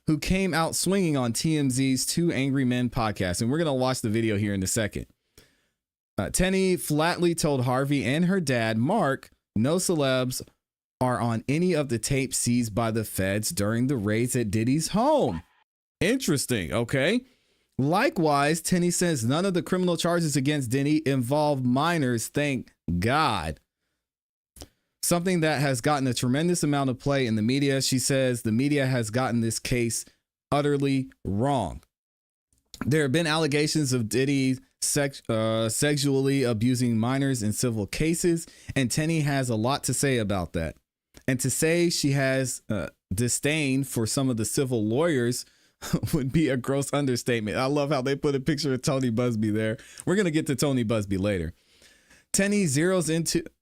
who came out swinging on TMZ's Two Angry Men podcast. And we're going to watch the video here in a second. Tenny flatly told Harvey and her dad, Mark, no celebs are on any of the tapes seized by the feds during the raids at Diddy's home. Interesting. Okay. Likewise, Tenny says none of the criminal charges against Diddy involve minors. Thank God. Something that has gotten a tremendous amount of play in the media. She says the media has gotten this case utterly wrong. There have been allegations of Diddy sexually abusing minors in civil cases, and Tenny has a lot to say about that. And to say she has disdain for some of the civil lawyers would be a gross understatement. I love how they put a picture of Tony Busby there. We're going to get to Tony Busby later. Tenny zeroes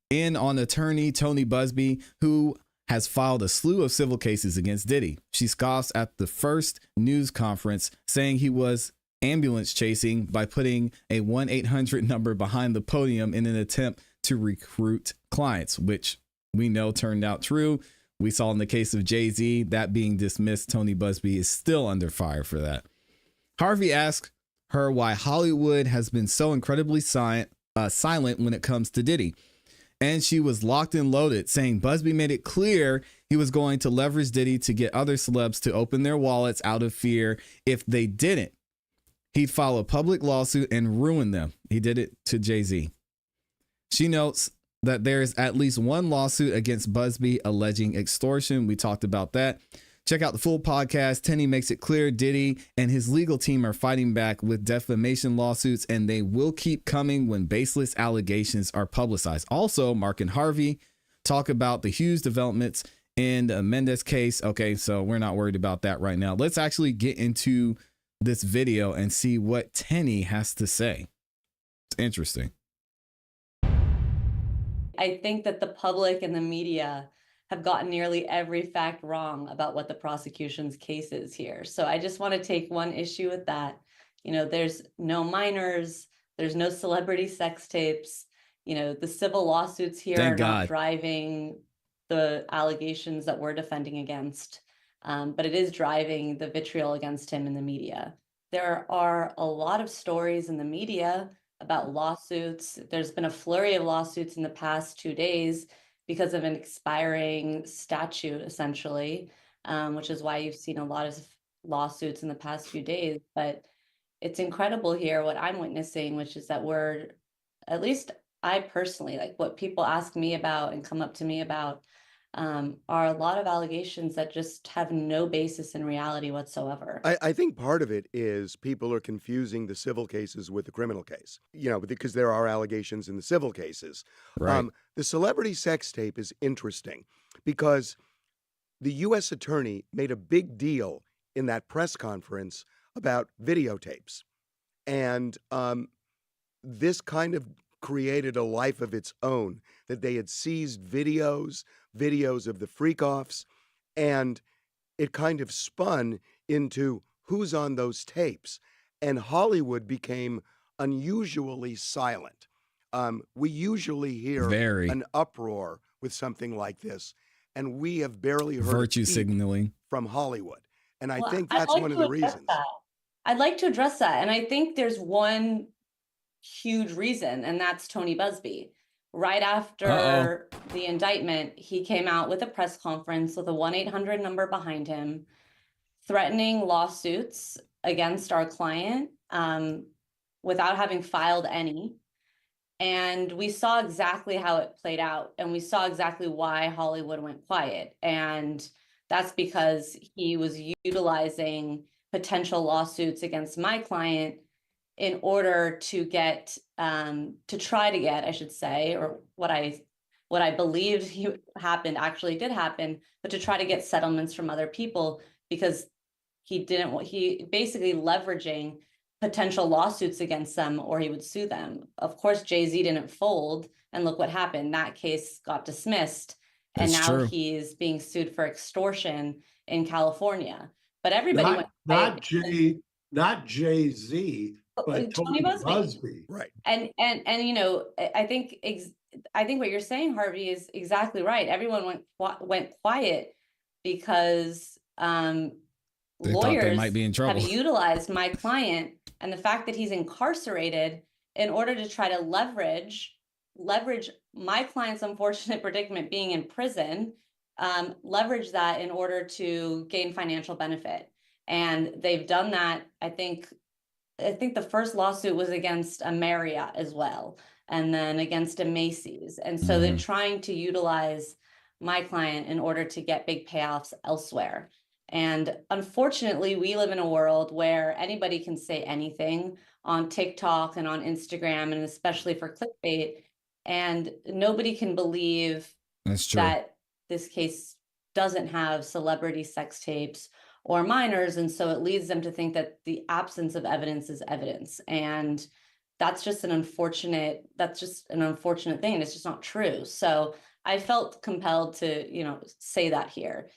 in on attorney Tony Busby, who has filed a slew of civil cases against Diddy. She scoffs at the first news conference, saying he was ambulance chasing by putting a 1-800 number behind the podium in an attempt to recruit clients, which we know turned out true. We saw in the case of Jay-Z that being dismissed. Tony Busby is still under fire for that. Harvey asked her why Hollywood has been so incredibly silent when it comes to Diddy. And she was locked and loaded, saying Busby made it clear he was going to leverage Diddy to get other celebs to open their wallets out of fear. If they didn't, he'd file a public lawsuit and ruin them. He did it to Jay-Z. She notes that there's at least one lawsuit against Busby alleging extortion. We talked about that. Check out the full podcast. Tenny makes it clear Diddy and his legal team are fighting back with defamation lawsuits, and they will keep coming when baseless allegations are publicized. Also, Mark and Harvey talk about the huge developments in the Mendez case. Okay, so we're not worried about that right now. Let's actually get into this video and see what Tenny has to say. It's interesting. I think that the public and the media have gotten nearly every fact wrong about what the prosecution's case is here. So I just want to take one issue with that. You know, there's no minors, there's no celebrity sex tapes. You know, the civil lawsuits here Thank are God. not driving the allegations that we're defending against, but it is driving the vitriol against him in the media. There are a lot of stories in the media about lawsuits. There's been a flurry of lawsuits in the past 2 days because of an expiring statute, essentially, which is why you've seen a lot of lawsuits in the past few days. But it's incredible here what I'm witnessing, which is that we're, at least I personally, like what people ask me about and come up to me about, are a lot of allegations that just have no basis in reality whatsoever. I think part of it is people are confusing the civil cases with the criminal case, you know, because there are allegations in the civil cases. Right. The celebrity sex tape is interesting because the U.S. attorney made a big deal in that press conference about videotapes. And this kind of created a life of its own, that they had seized videos of the freak-offs, and it kind of spun into who's on those tapes. And Hollywood became unusually silent. We usually hear an uproar with something like this, and we have barely heard virtue a peep signaling from Hollywood. And I Well, think I'd that's like one of to the address reasons. that. I'd like to address that. And I think there's one huge reason, and that's Tony Busby. Right after the indictment, he came out with a press conference with a 1-800 number behind him, threatening lawsuits against our client without having filed any. And we saw exactly how it played out, and we saw exactly why Hollywood went quiet. And that's because he was utilizing potential lawsuits against my client in order to get, to try to get, I should say, or what I believed happened actually did happen, but to try to get settlements from other people, because he basically leveraging potential lawsuits against them, or he would sue them. Of course, Jay-Z didn't fold, and look what happened. That case got dismissed, and That's now true. He's being sued for extortion in California. But everybody went quiet. not Jay-Z, but Tony Busby. Right. And you know, I think what you're saying, Harvey, is exactly right. Everyone went quiet because They thought lawyers they might be in trouble. have utilized my client and the fact that he's incarcerated in order to try to leverage my client's unfortunate predicament being in prison, leverage that in order to gain financial benefit. And they've done that. I think the first lawsuit was against a Marriott as well, and then against a Macy's. And so they're trying to utilize my client in order to get big payoffs elsewhere. And unfortunately, we live in a world where anybody can say anything on TikTok and on Instagram, and especially for clickbait, and nobody can believe that this case doesn't have celebrity sex tapes or minors. And so it leads them to think that the absence of evidence is evidence. And that's just an unfortunate thing, and it's just not true. So I felt compelled to, say that here.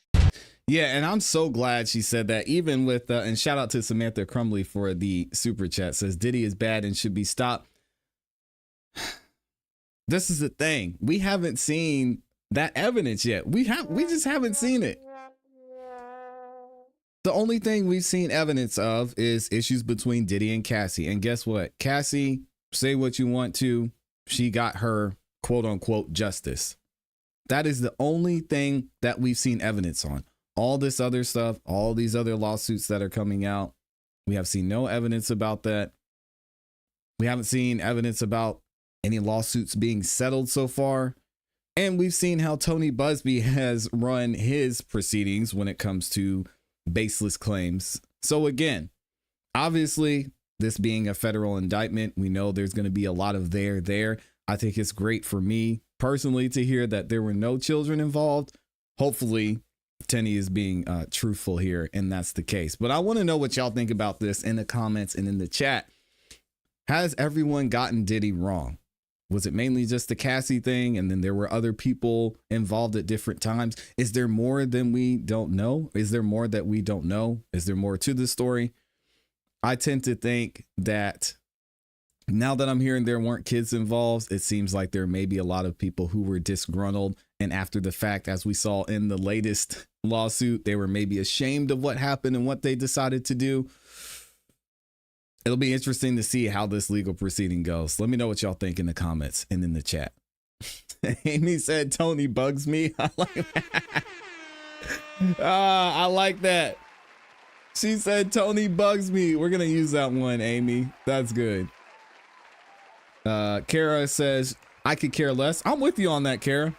Yeah, and I'm so glad she said that, even with, and shout out to Samantha Crumley for the super chat, says Diddy is bad and should be stopped. This is the thing. We haven't seen that evidence yet. We just haven't seen it. The only thing we've seen evidence of is issues between Diddy and Cassie. And guess what? Cassie, say what you want to, she got her quote unquote justice. That is the only thing that we've seen evidence on. All this other stuff, all these other lawsuits that are coming out, we have seen no evidence about that. We haven't seen evidence about any lawsuits being settled so far. And we've seen how Tony Busby has run his proceedings when it comes to baseless claims. So again, obviously, this being a federal indictment, we know there's going to be a lot of there. I think it's great for me personally to hear that there were no children involved. Hopefully, Tenny is being truthful here, and that's the case. But I want to know what y'all think about this in the comments and in the chat. Has everyone gotten Diddy wrong? Was it mainly just the Cassie thing, and then there were other people involved at different times? Is there more than we don't know? Is there more that we don't know? Is there more to the story? I tend to think that now that I'm hearing there weren't kids involved, it seems like there may be a lot of people who were disgruntled, and after the fact, as we saw in the latest lawsuit, they were maybe ashamed of what happened and what they decided to do. It'll be interesting to see how this legal proceeding goes. Let me know what y'all think in the comments and in the chat. Amy said Tony bugs me. I like that. I like that. She said Tony bugs me. We're gonna use that one, Amy. That's good. Kara says I could care less. I'm with you on that, Kara.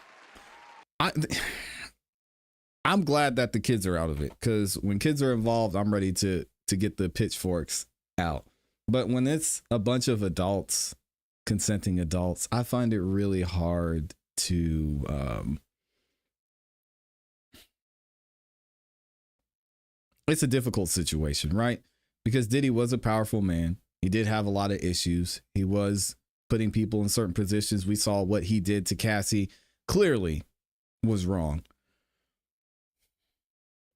I'm glad that the kids are out of it, because when kids are involved, I'm ready to get the pitchforks out. But when it's a bunch of adults, consenting adults, I find it really hard to, it's a difficult situation, right? Because Diddy was a powerful man. He did have a lot of issues. He was putting people in certain positions. We saw what he did to Cassie clearly was wrong.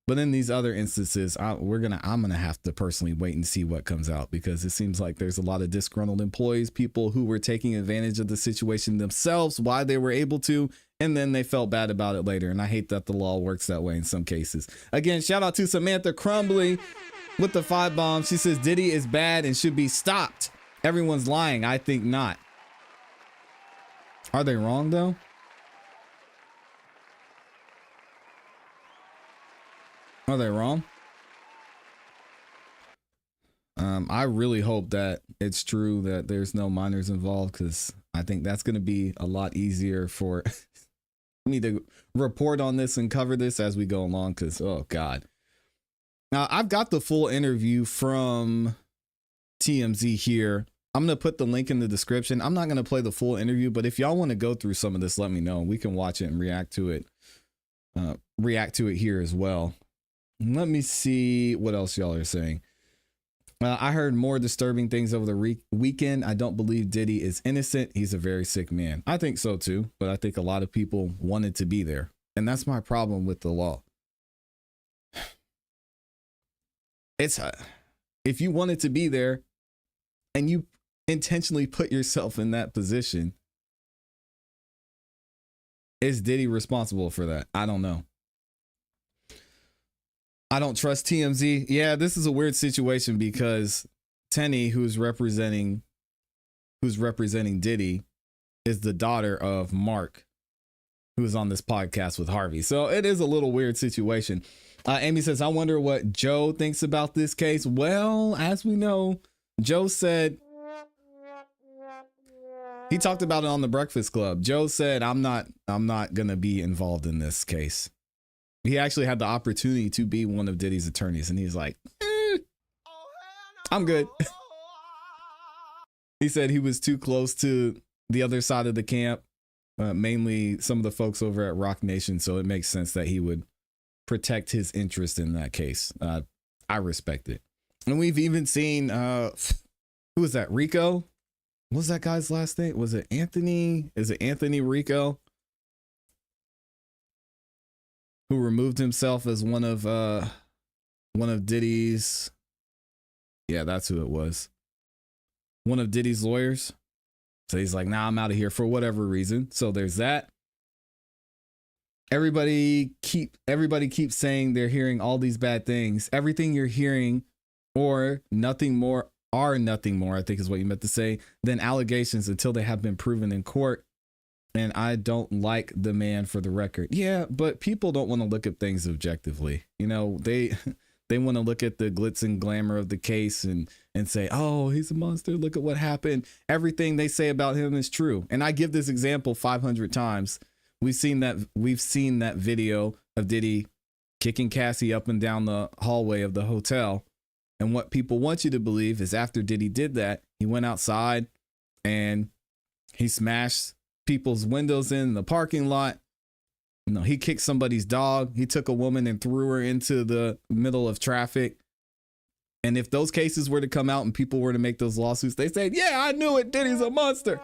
But in these other instances, I'm gonna have to personally wait and see what comes out, because it seems like there's a lot of disgruntled employees, people who were taking advantage of the situation themselves, why they were able to, and then they felt bad about it later. And I hate that the law works that way in some cases. Again, shout out to Samantha Crumley with the 5 bombs. She says Diddy is bad and should be stopped. Everyone's lying. I think not. Are they wrong though? Are they wrong? I really hope that it's true that there's no minors involved, because I think that's going to be a lot easier for me to report on this and cover this as we go along, because, oh, God. Now, I've got the full interview from TMZ here. I'm going to put the link in the description. I'm not going to play the full interview, but if y'all want to go through some of this, let me know. We can watch it and react to it here as well. Let me see what else y'all are saying. I heard more disturbing things over the weekend. I don't believe Diddy is innocent. He's a very sick man. I think so too, but I think a lot of people wanted to be there. And that's my problem with the law. If you wanted to be there and you intentionally put yourself in that position, is Diddy responsible for that? I don't know. I don't trust TMZ. Yeah, this is a weird situation, because Tenny, who's representing Diddy, is the daughter of Mark, who's on this podcast with Harvey. So it is a little weird situation. Amy says, I wonder what Joe thinks about this case. Well, as we know, Joe said, he talked about it on the Breakfast Club. Joe said, I'm not going to be involved in this case. He actually had the opportunity to be one of Diddy's attorneys, and he's like, I'm good. He said he was too close to the other side of the camp, mainly some of the folks over at Rock Nation, so it makes sense that he would protect his interest in that case. I respect it. And we've even seen, who was that, RICO? what's that guy's last name? Was it Anthony? Is it Anthony RICO? Who removed himself as one of Diddy's, yeah, that's who it was. One of Diddy's lawyers. So he's like, nah, I'm out of here for whatever reason. So there's that. Everybody keeps saying they're hearing all these bad things. Everything you're hearing or nothing more are nothing more, I think is what you meant to say, than allegations until they have been proven in court. And I don't like the man, for the record. Yeah, but people don't want to look at things objectively. You know, they want to look at the glitz and glamour of the case and say, oh, he's a monster. Look at what happened. Everything they say about him is true. And I give this example 500 times. We've seen that video of Diddy kicking Cassie up and down the hallway of the hotel. And what people want you to believe is after Diddy did that, he went outside and he smashed people's windows in the parking lot. You know, he kicked somebody's dog. He took a woman and threw her into the middle of traffic. And if those cases were to come out and people were to make those lawsuits, they say, yeah, I knew it. Diddy's a monster.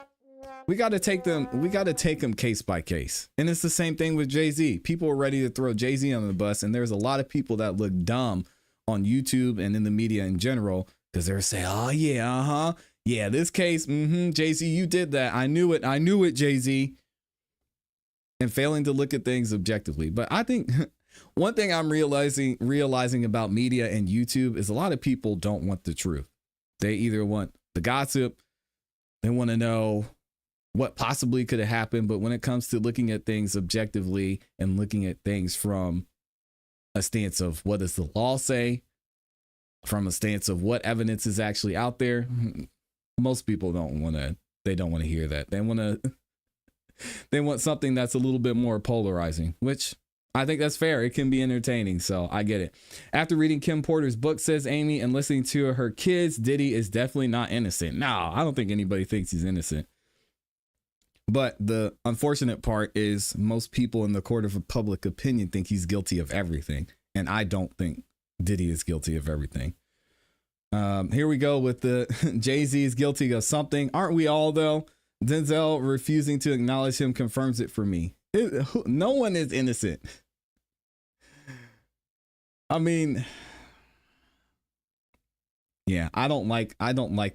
We got to take them case by case. And it's the same thing with Jay-Z. People were ready to throw Jay-Z on the bus. And there's a lot of people that look dumb on YouTube and in the media in general, because they're saying, oh yeah, yeah, this case, Jay-Z, you did that. I knew it, Jay-Z. And failing to look at things objectively. But I think one thing I'm realizing about media and YouTube is a lot of people don't want the truth. They either want the gossip, they want to know what possibly could have happened. But when it comes to looking at things objectively and looking at things from a stance of what does the law say, from a stance of what evidence is actually out there, most people don't want to hear that. They want something that's a little bit more polarizing, which I think that's fair. It can be entertaining, so I get it. After reading Kim Porter's book, says Amy, and listening to her kids, Diddy is definitely not innocent. No, I don't think anybody thinks he's innocent. But the unfortunate part is most people in the court of public opinion think he's guilty of everything. And I don't think Diddy is guilty of everything. Here we go with the Jay-Z is guilty of something. Aren't we all, though? Denzel refusing to acknowledge him confirms it for me. No one is innocent. I mean, yeah, I don't like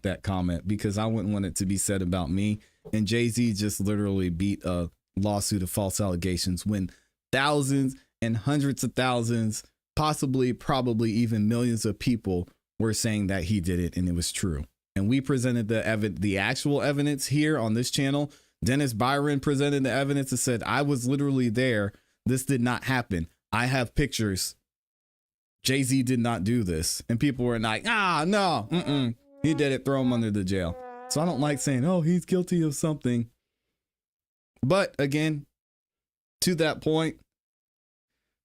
that comment because I wouldn't want it to be said about me. And Jay-Z just literally beat a lawsuit of false allegations when thousands and hundreds of thousands, probably even millions of people were saying that he did it and it was true. And we presented the actual evidence here on this channel. Dennis Byron presented the evidence and said, I was literally there. This did not happen. I have pictures. Jay-Z did not do this. And people were like, no, he did it. Throw him under the jail. So I don't like saying, oh, he's guilty of something. But again, to that point,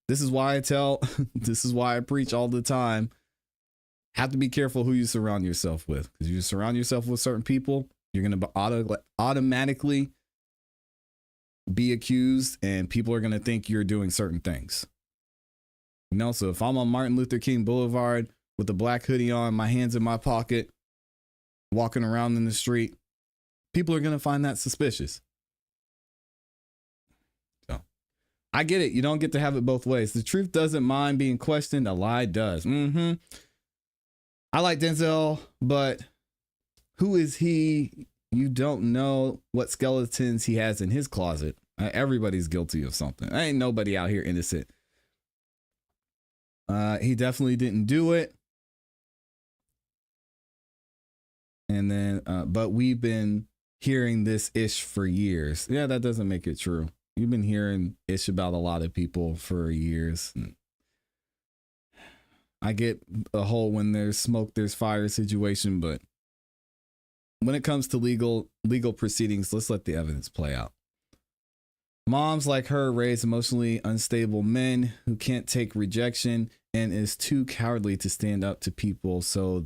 this is why I preach all the time. Have to be careful who you surround yourself with, because you surround yourself with certain people, you're going to automatically be accused and people are going to think you're doing certain things. You know, so if I'm on Martin Luther King Boulevard with a black hoodie on, my hands in my pocket, walking around in the street, people are going to find that suspicious. So I get it. You don't get to have it both ways. The truth doesn't mind being questioned. A lie does. I like Denzel, but who is he? You don't know what skeletons he has in his closet. Everybody's guilty of something. Ain't nobody out here innocent. He definitely didn't do it. And then, but we've been hearing this ish for years. Yeah, that doesn't make it true. You've been hearing ish about a lot of people for years. I get the whole when there's smoke, there's fire situation, but when it comes to legal proceedings, let's let the evidence play out. Moms like her raise emotionally unstable men who can't take rejection and is too cowardly to stand up to people. So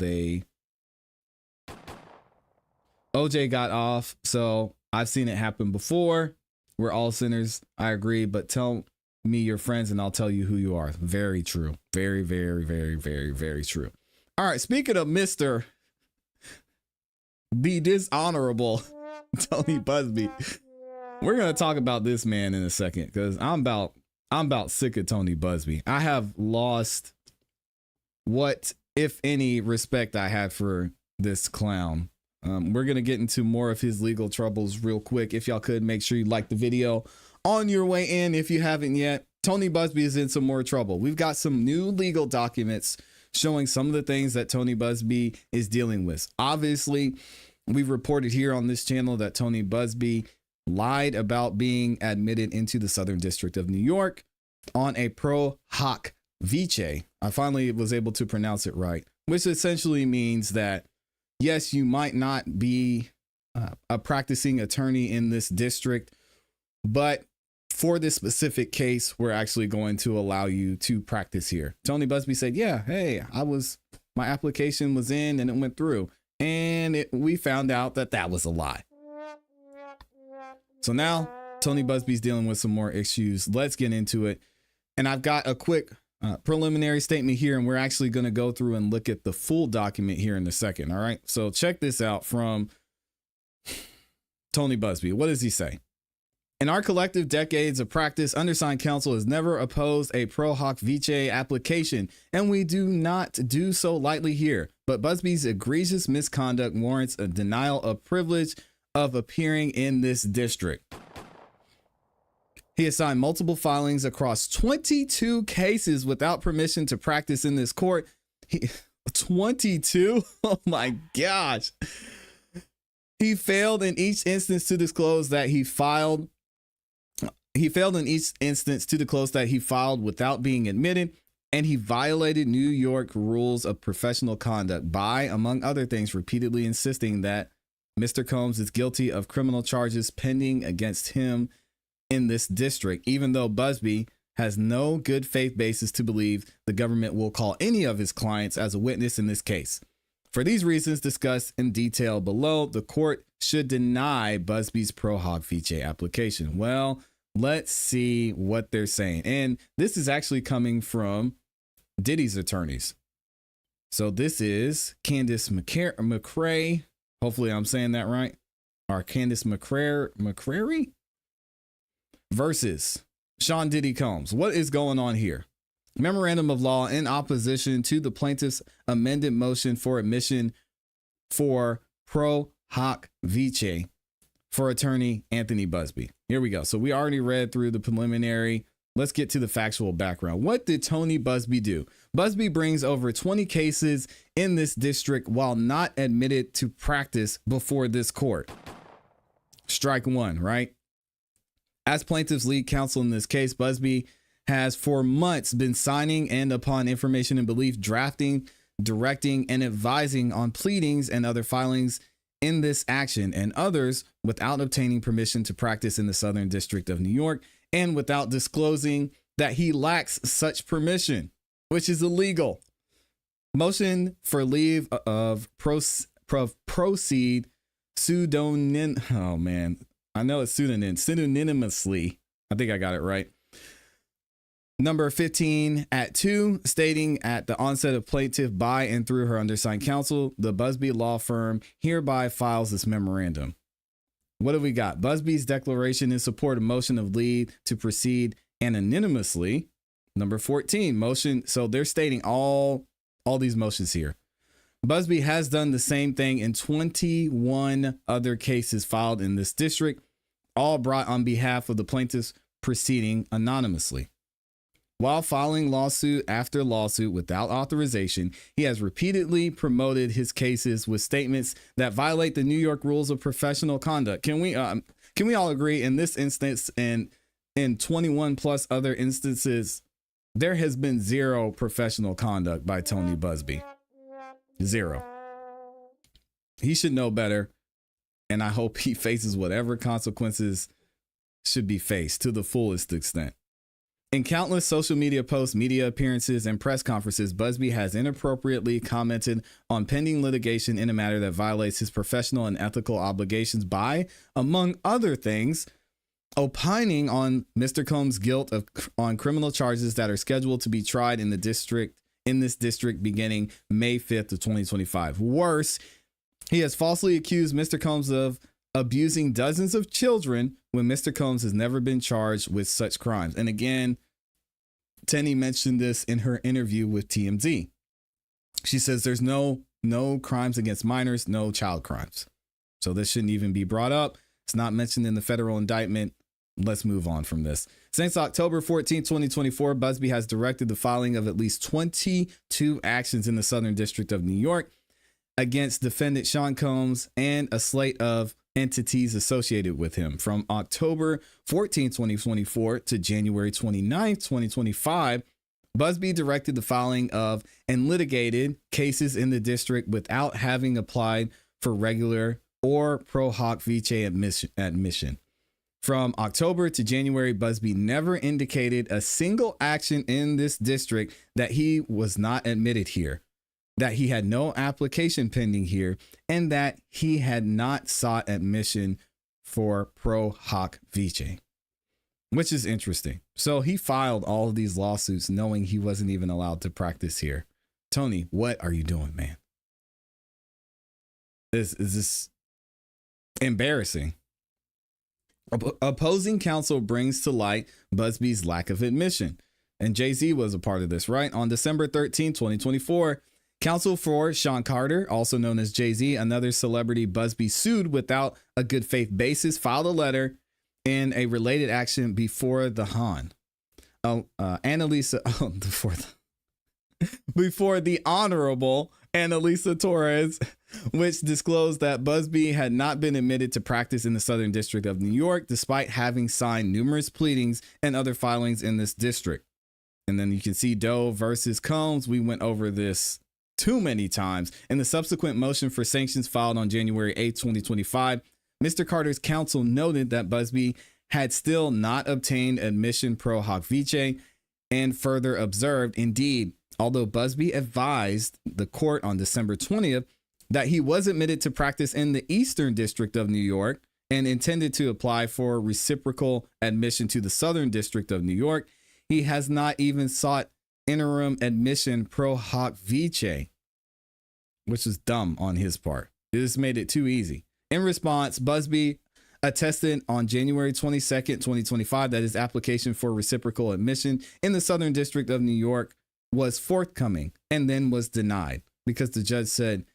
OJ got off. So I've seen it happen before. We're all sinners. I agree. But tell me your friends and I'll tell you who you are. Very true. Very, very, very, very, very true. All right. Speaking of Mr. the dishonorable Tony Busby. We're gonna talk about this man in a second because I'm about sick of Tony Busby. I have lost what, if any, respect I had for this clown. We're gonna get into more of his legal troubles real quick. If y'all could make sure you like the video on your way in if you haven't yet. Tony Busby is in some more trouble. We've got some new legal documents showing some of the things that Tony Busby is dealing with. Obviously, we've reported here on this channel that Tony Busby lied about being admitted into the Southern District of New York on a pro hoc vice. I finally was able to pronounce it right, which essentially means that, yes, you might not be a practicing attorney in this district, but for this specific case, we're actually going to allow you to practice here. Tony Busby said, yeah, hey, my application was in and it went through. And we found out that that was a lie. So now Tony Busby's dealing with some more issues. Let's get into it. And I've got a quick preliminary statement here, and we're actually going to go through and look at the full document here in a second. All right. So check this out from Tony Busby. What does he say? In our collective decades of practice, undersigned counsel has never opposed a pro hoc vice application, and we do not do so lightly here. But Busby's egregious misconduct warrants a denial of privilege of appearing in this district. He has signed multiple filings across 22 cases without permission to practice in this court. 22? Oh my gosh. He failed in each instance to disclose that he filed without being admitted, and he violated New York rules of professional conduct by, among other things, repeatedly insisting that Mr. Combs is guilty of criminal charges pending against him in this district, even though Busby has no good faith basis to believe the government will call any of his clients as a witness in this case. For these reasons discussed in detail below, the court should deny Busby's pro hoc vice application. Well, let's see what they're saying. And this is actually coming from Diddy's attorneys. So this is Candace McCrae. Hopefully I'm saying that right. Or Candace McCrary versus Sean Diddy Combs. What is going on here? Memorandum of law in opposition to the plaintiff's amended motion for admission for pro hoc vice for attorney Anthony Busby. Here we go. So we already read through the preliminary. Let's get to the factual background. What did Tony Busby do? Busby brings over 20 cases in this district while not admitted to practice before this court. Strike one, right? As plaintiff's lead counsel in this case, Busby has for months been signing and, upon information and belief, drafting, directing, and advising on pleadings and other filings in this action and others without obtaining permission to practice in the Southern District of New York and without disclosing that he lacks such permission, which is illegal. Motion for leave of proceed pseudonym. Oh man, I know it's pseudonymously. I think I got it right. Number 15 at 2, stating at the onset of plaintiff by and through her undersigned counsel, the Busby law firm hereby files this memorandum. What have we got? Busby's declaration in support of motion of leave to proceed anonymously. Number 14, motion. So they're stating all these motions here. Busby has done the same thing in 21 other cases filed in this district, all brought on behalf of the plaintiffs proceeding anonymously. While filing lawsuit after lawsuit without authorization, he has repeatedly promoted his cases with statements that violate the New York rules of professional conduct. Can we all agree in this instance and in 21 plus other instances, there has been zero professional conduct by Tony Busby? Zero. He should know better, and I hope he faces whatever consequences should be faced to the fullest extent. In countless social media posts, media appearances, and press conferences, Busby has inappropriately commented on pending litigation in a matter that violates his professional and ethical obligations by, among other things, opining on Mr. Combs' guilt on criminal charges that are scheduled to be tried in this district beginning May 5th of 2025. Worse, He has falsely accused Mr. Combs of abusing dozens of children when Mr. Combs has never been charged with such crimes. And again, Tenny mentioned this in her interview with TMZ. She says there's no crimes against minors, no child crimes. So this shouldn't even be brought up. It's not mentioned in the federal indictment. Let's move on from this. Since October 14, 2024, Busby has directed the filing of at least 22 actions in the Southern District of New York against defendant Sean Combs and a slate of entities associated with him. From October 14, 2024 to January 29, 2025, Busby directed the filing of and litigated cases in the district without having applied for regular or pro hoc vice admission. From October to January, Busby never indicated a single action in this district that he was not admitted here, that he had no application pending here, and that he had not sought admission for pro hoc vice, which is interesting. So he filed all of these lawsuits knowing he wasn't even allowed to practice here. Tony, what are you doing, man? Is this embarrassing? Opposing counsel brings to light Busby's lack of admission. And Jay-Z was a part of this, right? On December 13, 2024, counsel for Sean Carter, also known as Jay-Z, another celebrity Busby sued without a good faith basis, filed a letter in a related action before the before the Honorable Annalisa Torres, which disclosed that Busby had not been admitted to practice in the Southern District of New York, despite having signed numerous pleadings and other filings in this district. And then you can see Doe versus Combs. We went over this too many times. In the subsequent motion for sanctions filed on January 8, 2025, Mr. Carter's counsel noted that Busby had still not obtained admission pro hoc vice and further observed, indeed, although Busby advised the court on December 20th that he was admitted to practice in the Eastern District of New York and intended to apply for reciprocal admission to the Southern District of New York, he has not even sought interim admission pro hoc vice, which is dumb on his part. It just made it too easy. In response, Busby attested on January 22nd, 2025, that his application for reciprocal admission in the Southern District of New York was forthcoming and then was denied because the judge said,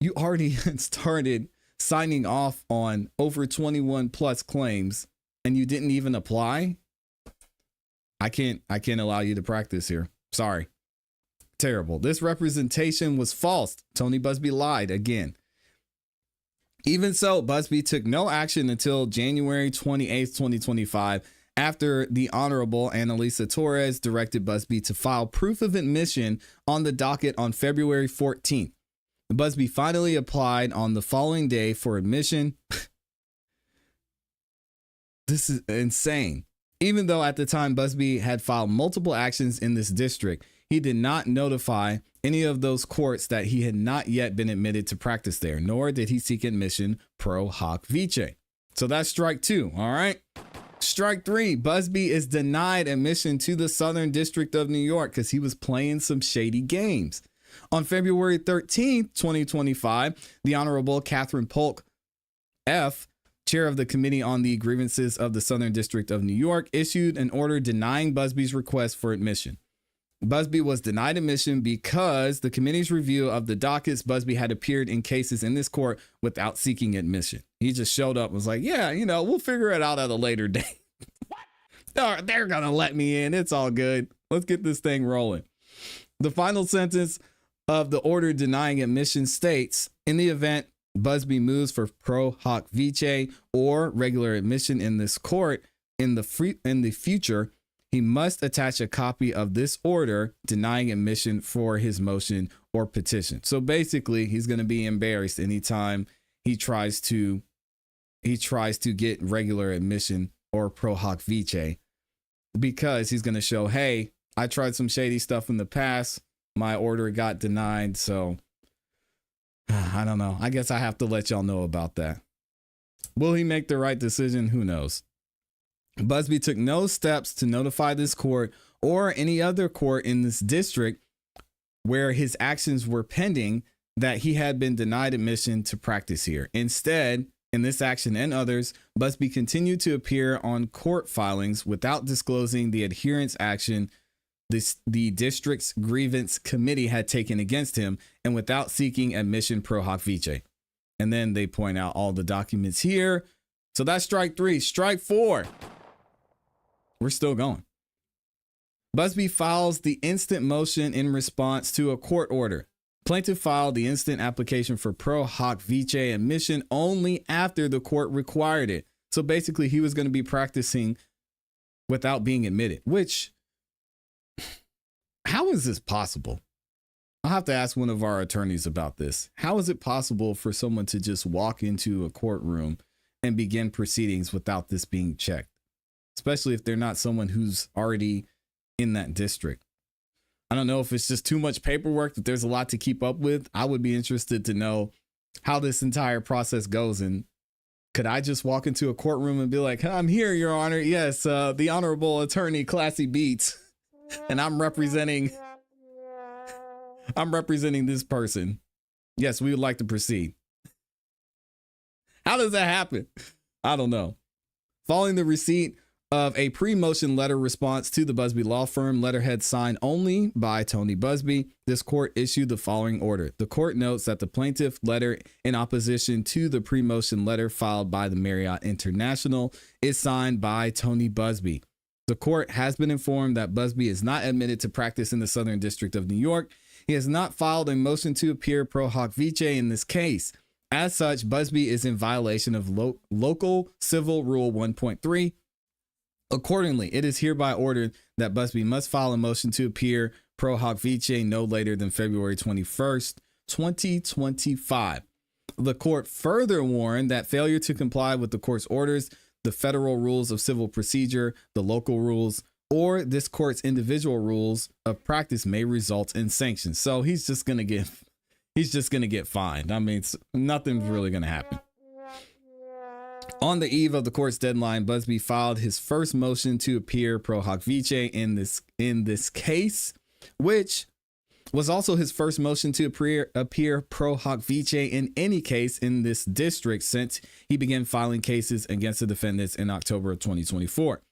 you already started signing off on over 21 plus claims and you didn't even apply. I can't allow you to practice here. Sorry. Terrible. This representation was false. Tony Busby lied again. Even so, Busby took no action until January 28th, 2025, after the Honorable Annalisa Torres directed Busby to file proof of admission on the docket on February 14th. Busby finally applied on the following day for admission. This is insane. Even though at the time Busby had filed multiple actions in this district, he did not notify any of those courts that he had not yet been admitted to practice there, nor did he seek admission pro hoc vice. So that's strike two, all right? Strike three, Busby is denied admission to the Southern District of New York because he was playing some shady games. On February 13th, 2025, the Honorable Catherine Polk F., chair of the Committee on the Grievances of the Southern District of New York, issued an order denying Busby's request for admission. Busby was denied admission because the committee's review of the dockets, Busby had appeared in cases in this court without seeking admission. He just showed up and was like, yeah, we'll figure it out at a later date. They're going to let me in. It's all good. Let's get this thing rolling. The final sentence of the order denying admission states, in the event Busby moves for pro hoc vice or regular admission in this court in the future, he must attach a copy of this order denying admission for his motion or petition. So basically, he's going to be embarrassed anytime he tries to get regular admission or pro hoc vice, because he's going to show, hey, I tried some shady stuff in the past. My order got denied. So I don't know. I guess I have to let y'all know about that. Will he make the right decision? Who knows? Busby took no steps to notify this court or any other court in this district where his actions were pending that he had been denied admission to practice here. Instead, in this action and others, Busby continued to appear on court filings without disclosing the adherence action the district's grievance committee had taken against him, and without seeking admission pro hoc vice. And then they point out all the documents here. So that's strike 3. Strike 4. We're still going. Busby files the instant motion in response to a court order. Plaintiff filed the instant application for pro hoc vice admission only after the court required it. So basically, he was going to be practicing without being admitted, which, how is this possible? I'll have to ask one of our attorneys about this. How is it possible for someone to just walk into a courtroom and begin proceedings without this being checked? Especially if they're not someone who's already in that district. I don't know if it's just too much paperwork, that there's a lot to keep up with. I would be interested to know how this entire process goes. And could I just walk into a courtroom and be like, I'm here, Your Honor. Yes, the Honorable Attorney Classy Beats. And I'm representing this person. Yes, we would like to proceed. How does that happen? I don't know. Following the receipt of a pre-motion letter response to the Busby law firm, letterhead signed only by Tony Busby, this court issued the following order. The court notes that the plaintiff letter in opposition to the pre-motion letter filed by the Marriott International is signed by Tony Busby. The court has been informed that Busby is not admitted to practice in the Southern District of New York. He has not filed a motion to appear pro hoc vice in this case. As such, Busby is in violation of Local Civil Rule 1.3. Accordingly, it is hereby ordered that Busby must file a motion to appear pro hoc vice no later than February 21st, 2025. The court further warned that failure to comply with the court's orders, the federal rules of civil procedure, the local rules, or this court's individual rules of practice may result in sanctions. So he's just going to get fined. I mean, nothing's really going to happen. On the eve of the court's deadline, Busby filed his first motion to appear pro hoc vice in this case, which was also his first motion to appear pro hoc vice in any case in this district since he began filing cases against the defendants in October of 2024.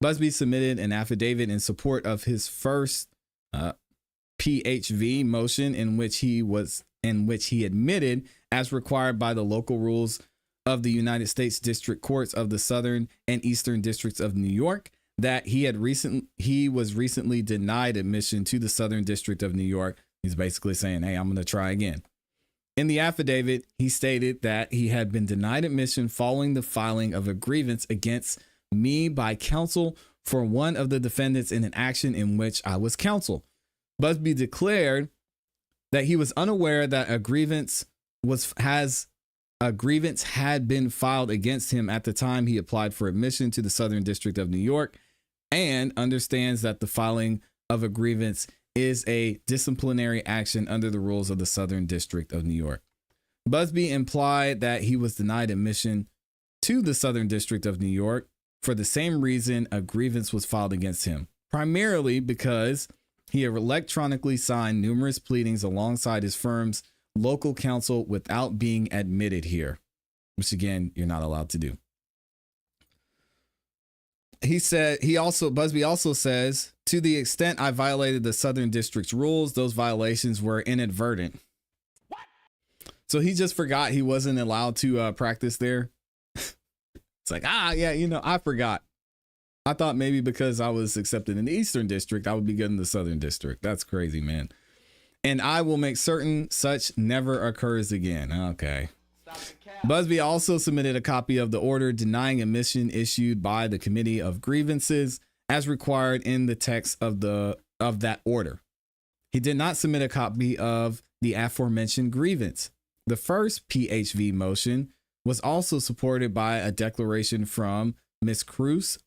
Busby submitted an affidavit in support of his first PHV motion in which he admitted, as required by the local rules of the United States District Courts of the Southern and Eastern Districts of New York, that he was recently denied admission to the Southern District of New York. He's basically saying, hey, I'm going to try again. In the affidavit, he stated that he had been denied admission following the filing of a grievance against me by counsel for one of the defendants in an action in which I was counsel. Busby declared that he was unaware that a grievance had been filed against him at the time he applied for admission to the Southern District of New York, and understands that the filing of a grievance is a disciplinary action under the rules of the Southern District of New York. Busby implied that he was denied admission to the Southern District of New York for the same reason a grievance was filed against him, primarily because he had electronically signed numerous pleadings alongside his firm's local counsel without being admitted here, which again, you're not allowed to do. Busby also says, to the extent I violated the Southern District's rules, those violations were inadvertent. What? So he just forgot he wasn't allowed to practice there. It's like, I forgot. I thought maybe because I was accepted in the Eastern District, I would be good in the Southern District. That's crazy, man. And I will make certain such never occurs again. Okay. Busby also submitted a copy of the order denying admission issued by the Committee of Grievances as required in the text of that order. He did not submit a copy of the aforementioned grievance. The first PHV motion was also supported by a declaration from Ms. Cruz.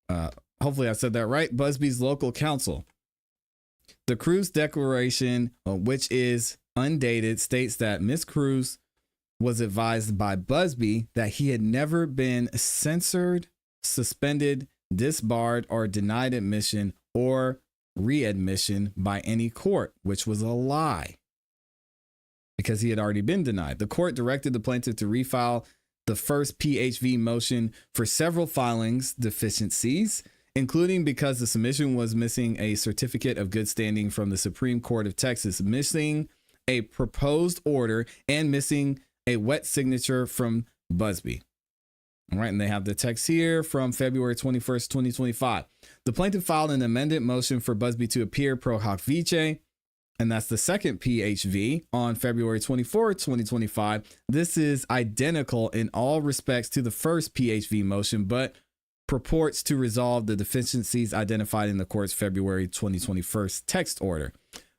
Hopefully I said that right. Busby's local counsel. The Cruz declaration, which is undated, states that Ms. Cruz was advised by Busby that he had never been censored, suspended, disbarred, or denied admission or readmission by any court, which was a lie. because he had already been denied. The court directed the plaintiff to refile the first PHV motion for several filings deficiencies, including because the submission was missing a certificate of good standing from the Supreme Court of Texas, missing a proposed order, and missing a wet signature from Busby. All right, and they have the text here from February 21st, 2025. The plaintiff filed an amended motion for Busby to appear pro hoc vice, and that's the second PHV on February 24th, 2025. This is identical in all respects to the first PHV motion, but purports to resolve the deficiencies identified in the court's February 2021 text order.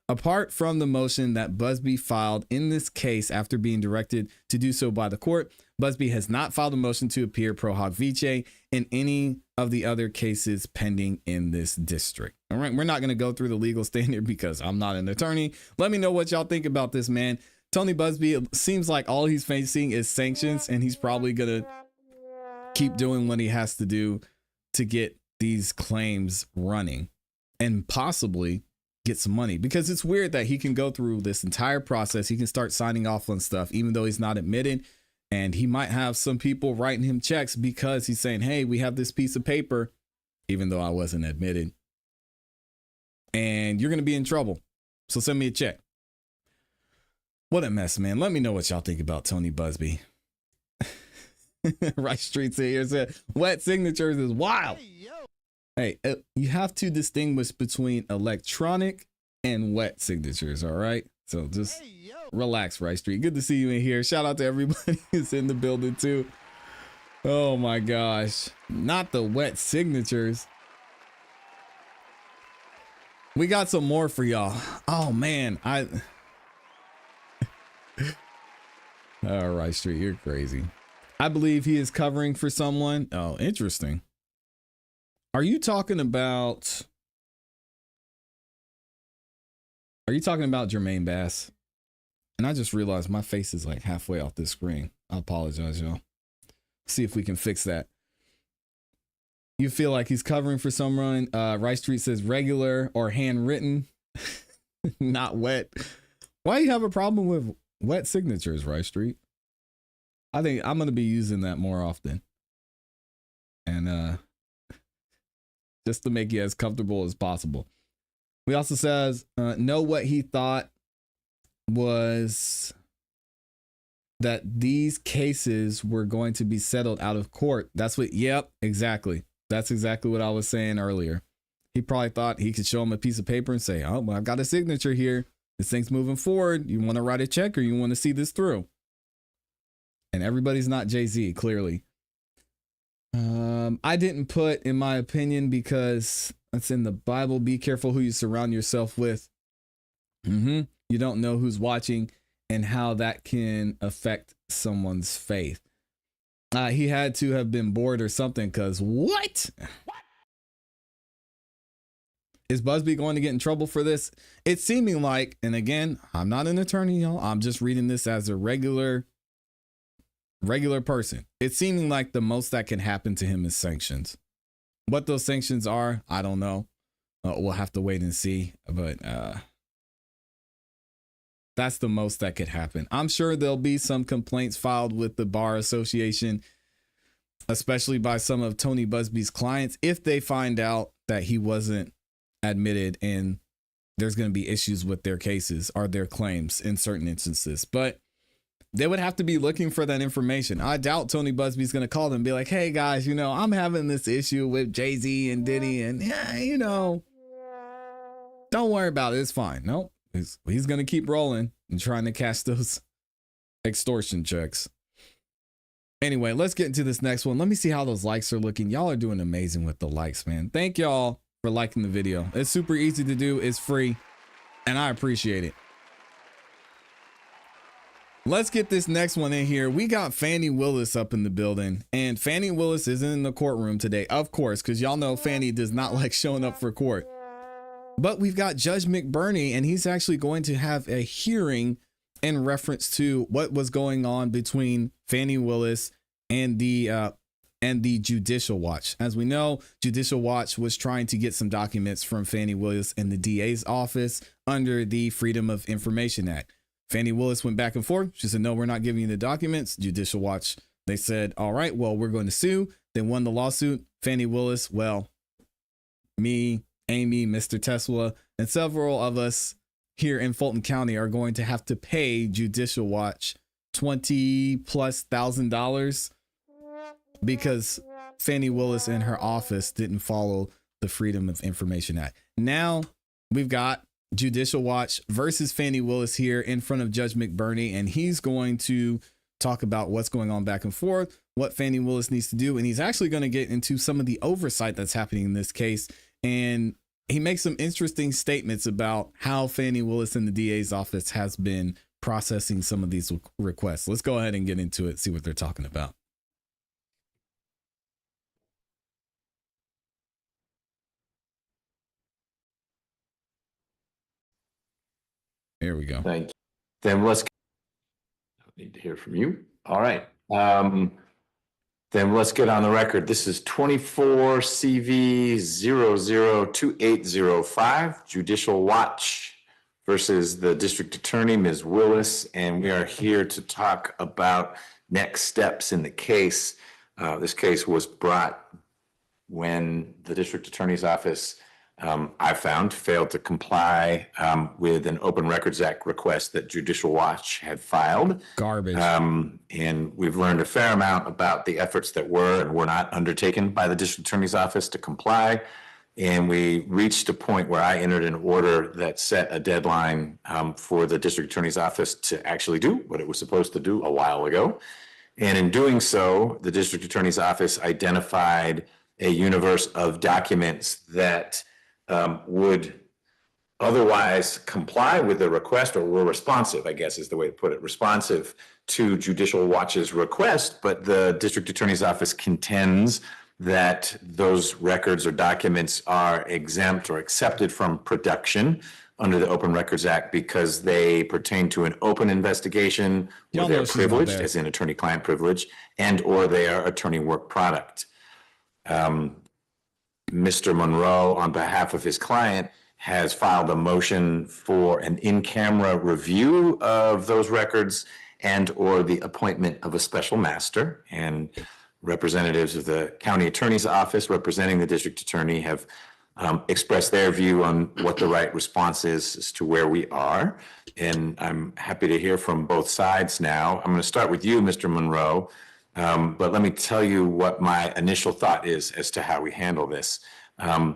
Apart from the motion that Busby filed in this case after being directed to do so by the court, Busby has not filed a motion to appear pro hoc vice in any of the other cases pending in this district. All right, we're not going to go through the legal standard because I'm not an attorney. Let me know what y'all think about this, man. Tony Busby, it seems like all he's facing is sanctions, and he's probably going to keep doing what he has to do to get these claims running and possibly get some money, because it's weird that he can go through this entire process. He can start signing off on stuff, even though he's not admitted. And he might have some people writing him checks because he's saying, hey, we have this piece of paper, even though I wasn't admitted, and you're going to be in trouble. So send me a check. What a mess, man. Let me know what y'all think about Tony Busby. Right Street here said wet signatures is wild. Hey, you have to distinguish between electronic and wet signatures. All right. So just relax, Right Street. Good to see you in here. Shout out to everybody who's in the building too. Oh my gosh. Not the wet signatures. We got some more for y'all. Oh man. All right, Street. You're crazy. I believe he is covering for someone. Oh, interesting. Are you talking about Jermaine Bass? And I just realized my face is like halfway off this screen. I apologize, y'all. See if we can fix that. You feel like he's covering for someone. Rice Street says regular or handwritten, not wet. Why do you have a problem with wet signatures, Rice Street? I think I'm going to be using that more often. And just to make you as comfortable as possible. We also says, know what he thought was that these cases were going to be settled out of court. That's what, yep, exactly. That's exactly what I was saying earlier. He probably thought he could show him a piece of paper and say, oh, well, I've got a signature here. This thing's moving forward. You want to write a check or you want to see this through? And everybody's not Jay-Z, clearly. I didn't put, in my opinion, because it's in the Bible, be careful who you surround yourself with. You don't know who's watching and how that can affect someone's faith. He had to have been bored or something, because what? Is Busby going to get in trouble for this? It's seeming like, and again, I'm not an attorney, y'all. I'm just reading this as a regular person. It's seeming like the most that can happen to him is sanctions. What those sanctions are, I don't know. We'll have to wait and see. But that's the most that could happen. I'm sure there'll be some complaints filed with the Bar Association, especially by some of Tony Busby's clients, if they find out that he wasn't admitted and there's going to be issues with their cases or their claims in certain instances. But they would have to be looking for that information. I doubt Tony Busby's going to call them and be like, hey guys, I'm having this issue with Jay-Z and Diddy, and don't worry about it. It's fine. Nope. He's going to keep rolling and trying to cash those extortion checks. Anyway, let's get into this next one. Let me see how those likes are looking. Y'all are doing amazing with the likes, man. Thank y'all for liking the video. It's super easy to do. It's free, and I appreciate it. Let's get this next one in here. We got Fanny Willis up in the building, and Fanny Willis isn't in the courtroom today, of course, because y'all know Fanny does not like showing up for court. But we've got Judge McBurney, and he's actually going to have a hearing in reference to what was going on between Fanny Willis and the Judicial Watch. As we know, Judicial Watch was trying to get some documents from Fanny Willis and the DA's office under the Freedom of Information Act. Fanny Willis went back and forth. She said, no, we're not giving you the documents. Judicial Watch, they said, all right, well, we're going to sue. They won the lawsuit. Fanny Willis, well, me, Amy, Mr. Tesla, and several of us here in Fulton County are going to have to pay Judicial Watch $20,000+ because Fanny Willis and her office didn't follow the Freedom of Information Act. Now we've got Judicial Watch versus Fanny Willis here in front of Judge McBurney, and he's going to talk about what's going on back and forth, what Fanny Willis needs to do, and he's actually going to get into some of the oversight that's happening in this case. And he makes some interesting statements about how Fanny Willis in the DA's office has been processing some of these requests. Let's go ahead and get into it, see what they're talking about. There we go. Thank you. Then let's, I need to hear from you. All right. Then let's get on the record. This is 24 CV 002805, Judicial Watch versus the District Attorney, Ms. Willis. And we are here to talk about next steps in the case. This case was brought when the District Attorney's Office, I found, failed to comply with an Open Records Act request that Judicial Watch had filed. Garbage. And we've learned a fair amount about the efforts that were and were not undertaken by the District Attorney's Office to comply. And we reached a point where I entered an order that set a deadline for the District Attorney's Office to actually do what it was supposed to do a while ago. And in doing so, the District Attorney's Office identified a universe of documents that would otherwise comply with the request, or were responsive, I guess is the way to put it, responsive to Judicial Watch's request. But the District Attorney's Office contends that those records or documents are exempt or accepted from production under the Open Records Act because they pertain to an open investigation, or they're privileged, as in attorney-client privilege, and or they are attorney work product. Mr. Monroe, on behalf of his client, has filed a motion for an in-camera review of those records and or the appointment of a special master. And representatives of the county attorney's office representing the district attorney have expressed their view on what the right response is as to where we are. And I'm happy to hear from both sides now. I'm going to start with you, Mr. Monroe. But let me tell you what my initial thought is as to how we handle this. I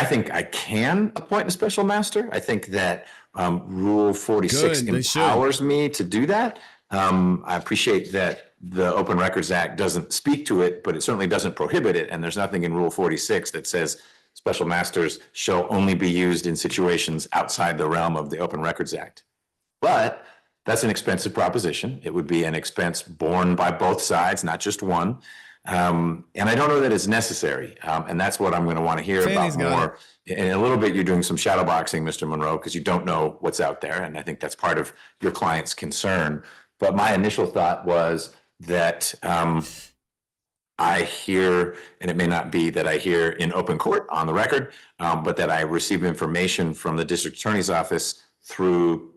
think I can appoint a special master. I think that Rule 46 empowers me to do that. I appreciate that the Open Records Act doesn't speak to it, but it certainly doesn't prohibit it. And there's nothing in Rule 46 that says special masters shall only be used in situations outside the realm of the Open Records Act. But that's an expensive proposition. It would be an expense borne by both sides, not just one. And I don't know that it's necessary. And that's what I'm going to want to hear about more. In a little bit, you're doing some shadow boxing, Mr. Monroe, because you don't know what's out there. And I think that's part of your client's concern. But my initial thought was that I hear, and it may not be that I hear in open court on the record, but that I receive information from the district attorney's office through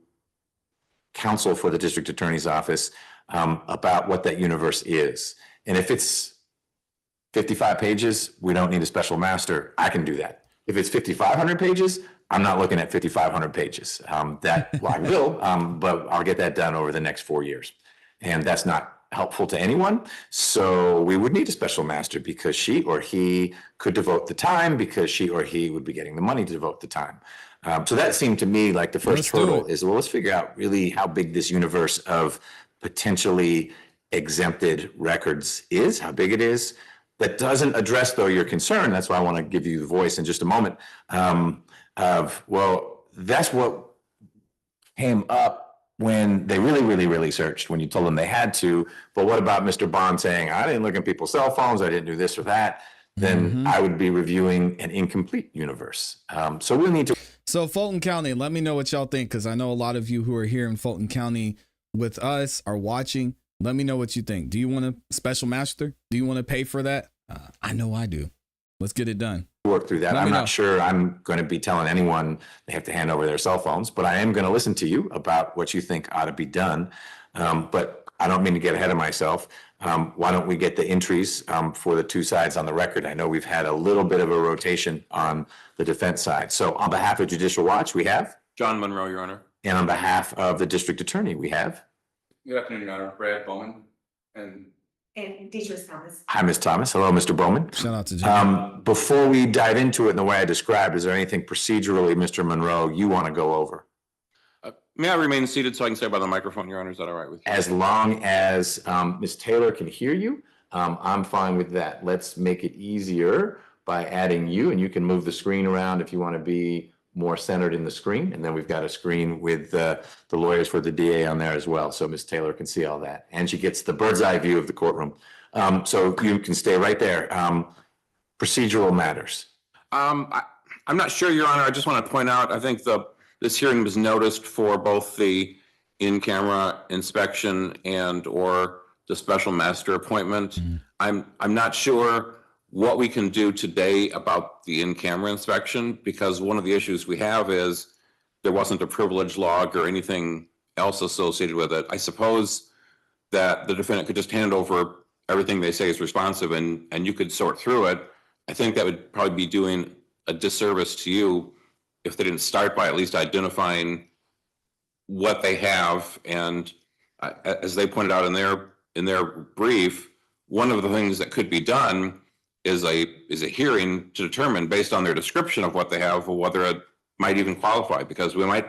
counsel for the district attorney's office about what that universe is. And if it's 55 pages, we don't need a special master. I can do that. If it's 5,500 pages, I'm not looking at 5,500 pages. Well, I will, but I'll get that done over the next 4 years. And that's not helpful to anyone. So we would need a special master because she or he could devote the time, because she or he would be getting the money to devote the time. So that seemed to me like the first hurdle is, well, let's figure out really how big this universe of potentially exempted records is, how big it is. That doesn't address, though, your concern. That's why I want to give you the voice in just a moment well, that's what came up when they really searched, when you told them they had to. But what about Mr. Bond saying, I didn't look at people's cell phones, I didn't do this or that? Then I would be reviewing an incomplete universe. So we'll need to. So Fulton County, let me know what y'all think, because I know a lot of you who are here in Fulton County with us are watching. Let me know what you think. Do you want a special master? Do you want to pay for that? I know I do. Let's get it done. work through that. Let me I'm know. not sure I'm going to be telling anyone they have to hand over their cell phones, but I am going to listen to you about what you think ought to be done. But I don't mean to get ahead of myself. Why don't we get the entries for the two sides on the record? I know we've had a little bit of a rotation on the defense side. So on behalf of Judicial Watch, we have John Monroe, Your Honor. And on behalf of the District Attorney, we have Good afternoon, Your Honor. Brad Bowman and Deidre Thomas. Hi, Ms. Thomas. Hello, Mr. Bowman. Shout out to Jim. Before we dive into it in the way I described, is there anything procedurally, Mr. Monroe, you want to go over? may I remain seated so I can say by the microphone, Your Honor? Is that all right with you? As long as Ms. Taylor can hear you, I'm fine with that. Let's make it easier by adding you, and you can move the screen around if you want to be more centered in the screen. And then we've got a screen with the lawyers for the DA on there as well, so Ms. Taylor can see all that. And she gets the bird's eye view of the courtroom. So you can stay right there. Procedural matters. I'm not sure, Your Honor. I just want to point out, I think this hearing was noticed for both the in-camera inspection and or the special master appointment. I'm not sure what we can do today about the in-camera inspection, because one of the issues we have is there wasn't a privilege log or anything else associated with it. I suppose that the defendant could just hand over everything they say is responsive and you could sort through it. I think that would probably be doing a disservice to you if they didn't start by at least identifying what they have. And as they pointed out in their brief, one of the things that could be done is a hearing to determine, based on their description of what they have, whether it might even qualify, because we might.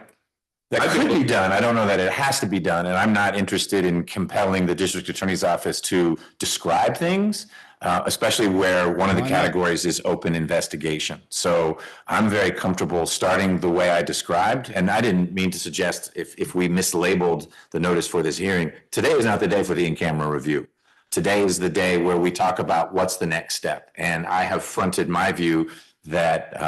That could be done. I don't know that it has to be done, and I'm not interested in compelling the district attorney's office to describe things, especially where one of the categories is open investigation. So I'm very comfortable starting the way I described, and I didn't mean to suggest if we mislabeled the notice for this hearing. Today is not the day for the in-camera review. Today is the day where we talk about what's the next step, and I have fronted my view that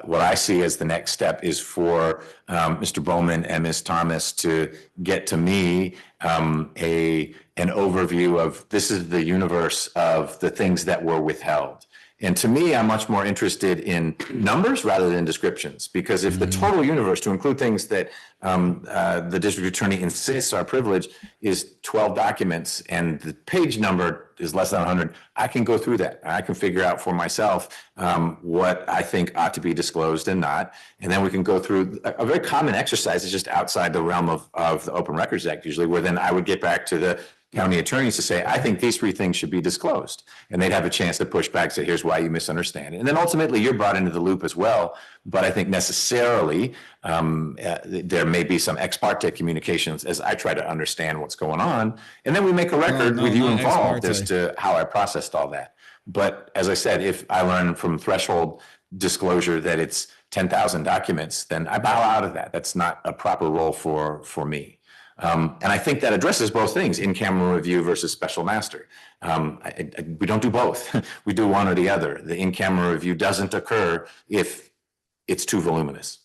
what I see as the next step is for Mr. Bowman and Ms. Thomas to get to me an overview of this is the universe of the things that were withheld. And to me, I'm much more interested in numbers rather than descriptions, because if the total universe, to include things that the district attorney insists are privileged, is 12 documents and the page number is less than 100, I can go through that. I can figure out for myself what I think ought to be disclosed and not. And then we can go through a very common exercise is just outside the realm of the Open Records Act usually, where then I would get back to the county attorneys to say, I think these three things should be disclosed. And they'd have a chance to push back, say, here's why you misunderstand. And then ultimately you're brought into the loop as well. But I think necessarily there may be some ex parte communications as I try to understand what's going on. And then we make a record with you involved as to how I processed all that. But as I said, if I learn from threshold disclosure that it's 10,000 documents, then I bow out of that. That's not a proper role for me. And I think that addresses both things, in-camera review versus special master. We don't do both. We do one or the other. The in-camera review doesn't occur if it's too voluminous.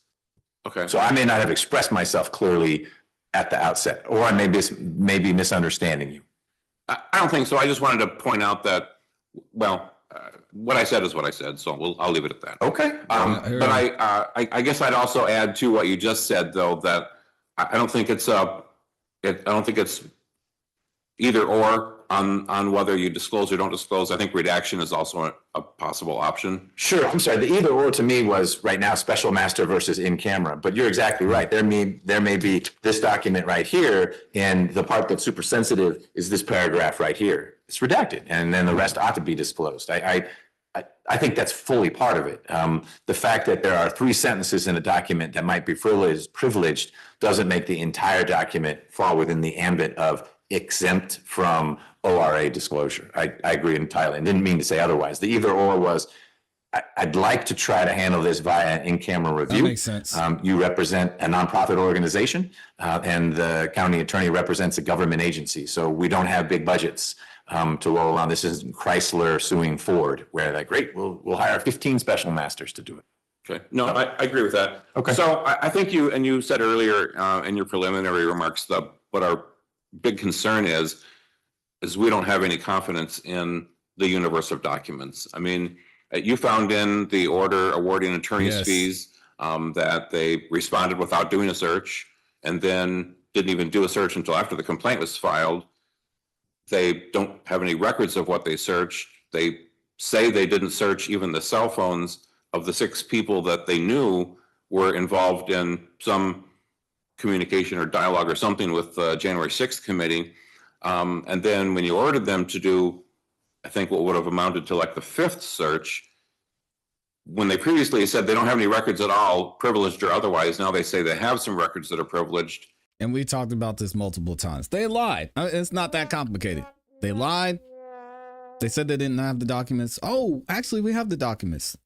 Okay. So I may not have expressed myself clearly at the outset, or I may be misunderstanding you. I don't think so. I just wanted to point out that, well, what I said is what I said, so I'll leave it at that. Okay. But I guess I'd also add to what you just said, though, that I don't think it's either or on whether you disclose or don't disclose. I think redaction is also a possible option. Sure. I'm sorry. The either or to me was right now special master versus in camera. But you're exactly right. There may be this document right here, and the part that's super sensitive is this paragraph right here. It's redacted, and then the rest ought to be disclosed. I think that's fully part of it. The fact that there are 3 sentences in a document that might be privileged doesn't make the entire document fall within the ambit of exempt from ORA disclosure. I agree entirely. I didn't mean to say otherwise. The either or was, I'd like to try to handle this via in-camera review. That makes sense. You represent a nonprofit organization, and the county attorney represents a government agency. So we don't have big budgets to roll around. This isn't Chrysler suing Ford, where like, great, we'll hire 15 special masters to do it. Okay. No, I agree with that. Okay. So I think you said earlier in your preliminary remarks that what our big concern is we don't have any confidence in the universe of documents. I mean, You found in the order awarding attorney's Yes. fees that they responded without doing a search and then didn't even do a search until after the complaint was filed. They don't have any records of what they searched. They say they didn't search even the cell phones of the 6 people that they knew were involved in some communication or dialogue or something with the January 6th committee. And then when you ordered them to do, I think what would have amounted to like the 5th search, when they previously said they don't have any records at all, privileged or otherwise, now they say they have some records that are privileged. And we talked about this multiple times. They lied. It's not that complicated. They lied. They said they didn't have the documents. Oh, actually, we have the documents.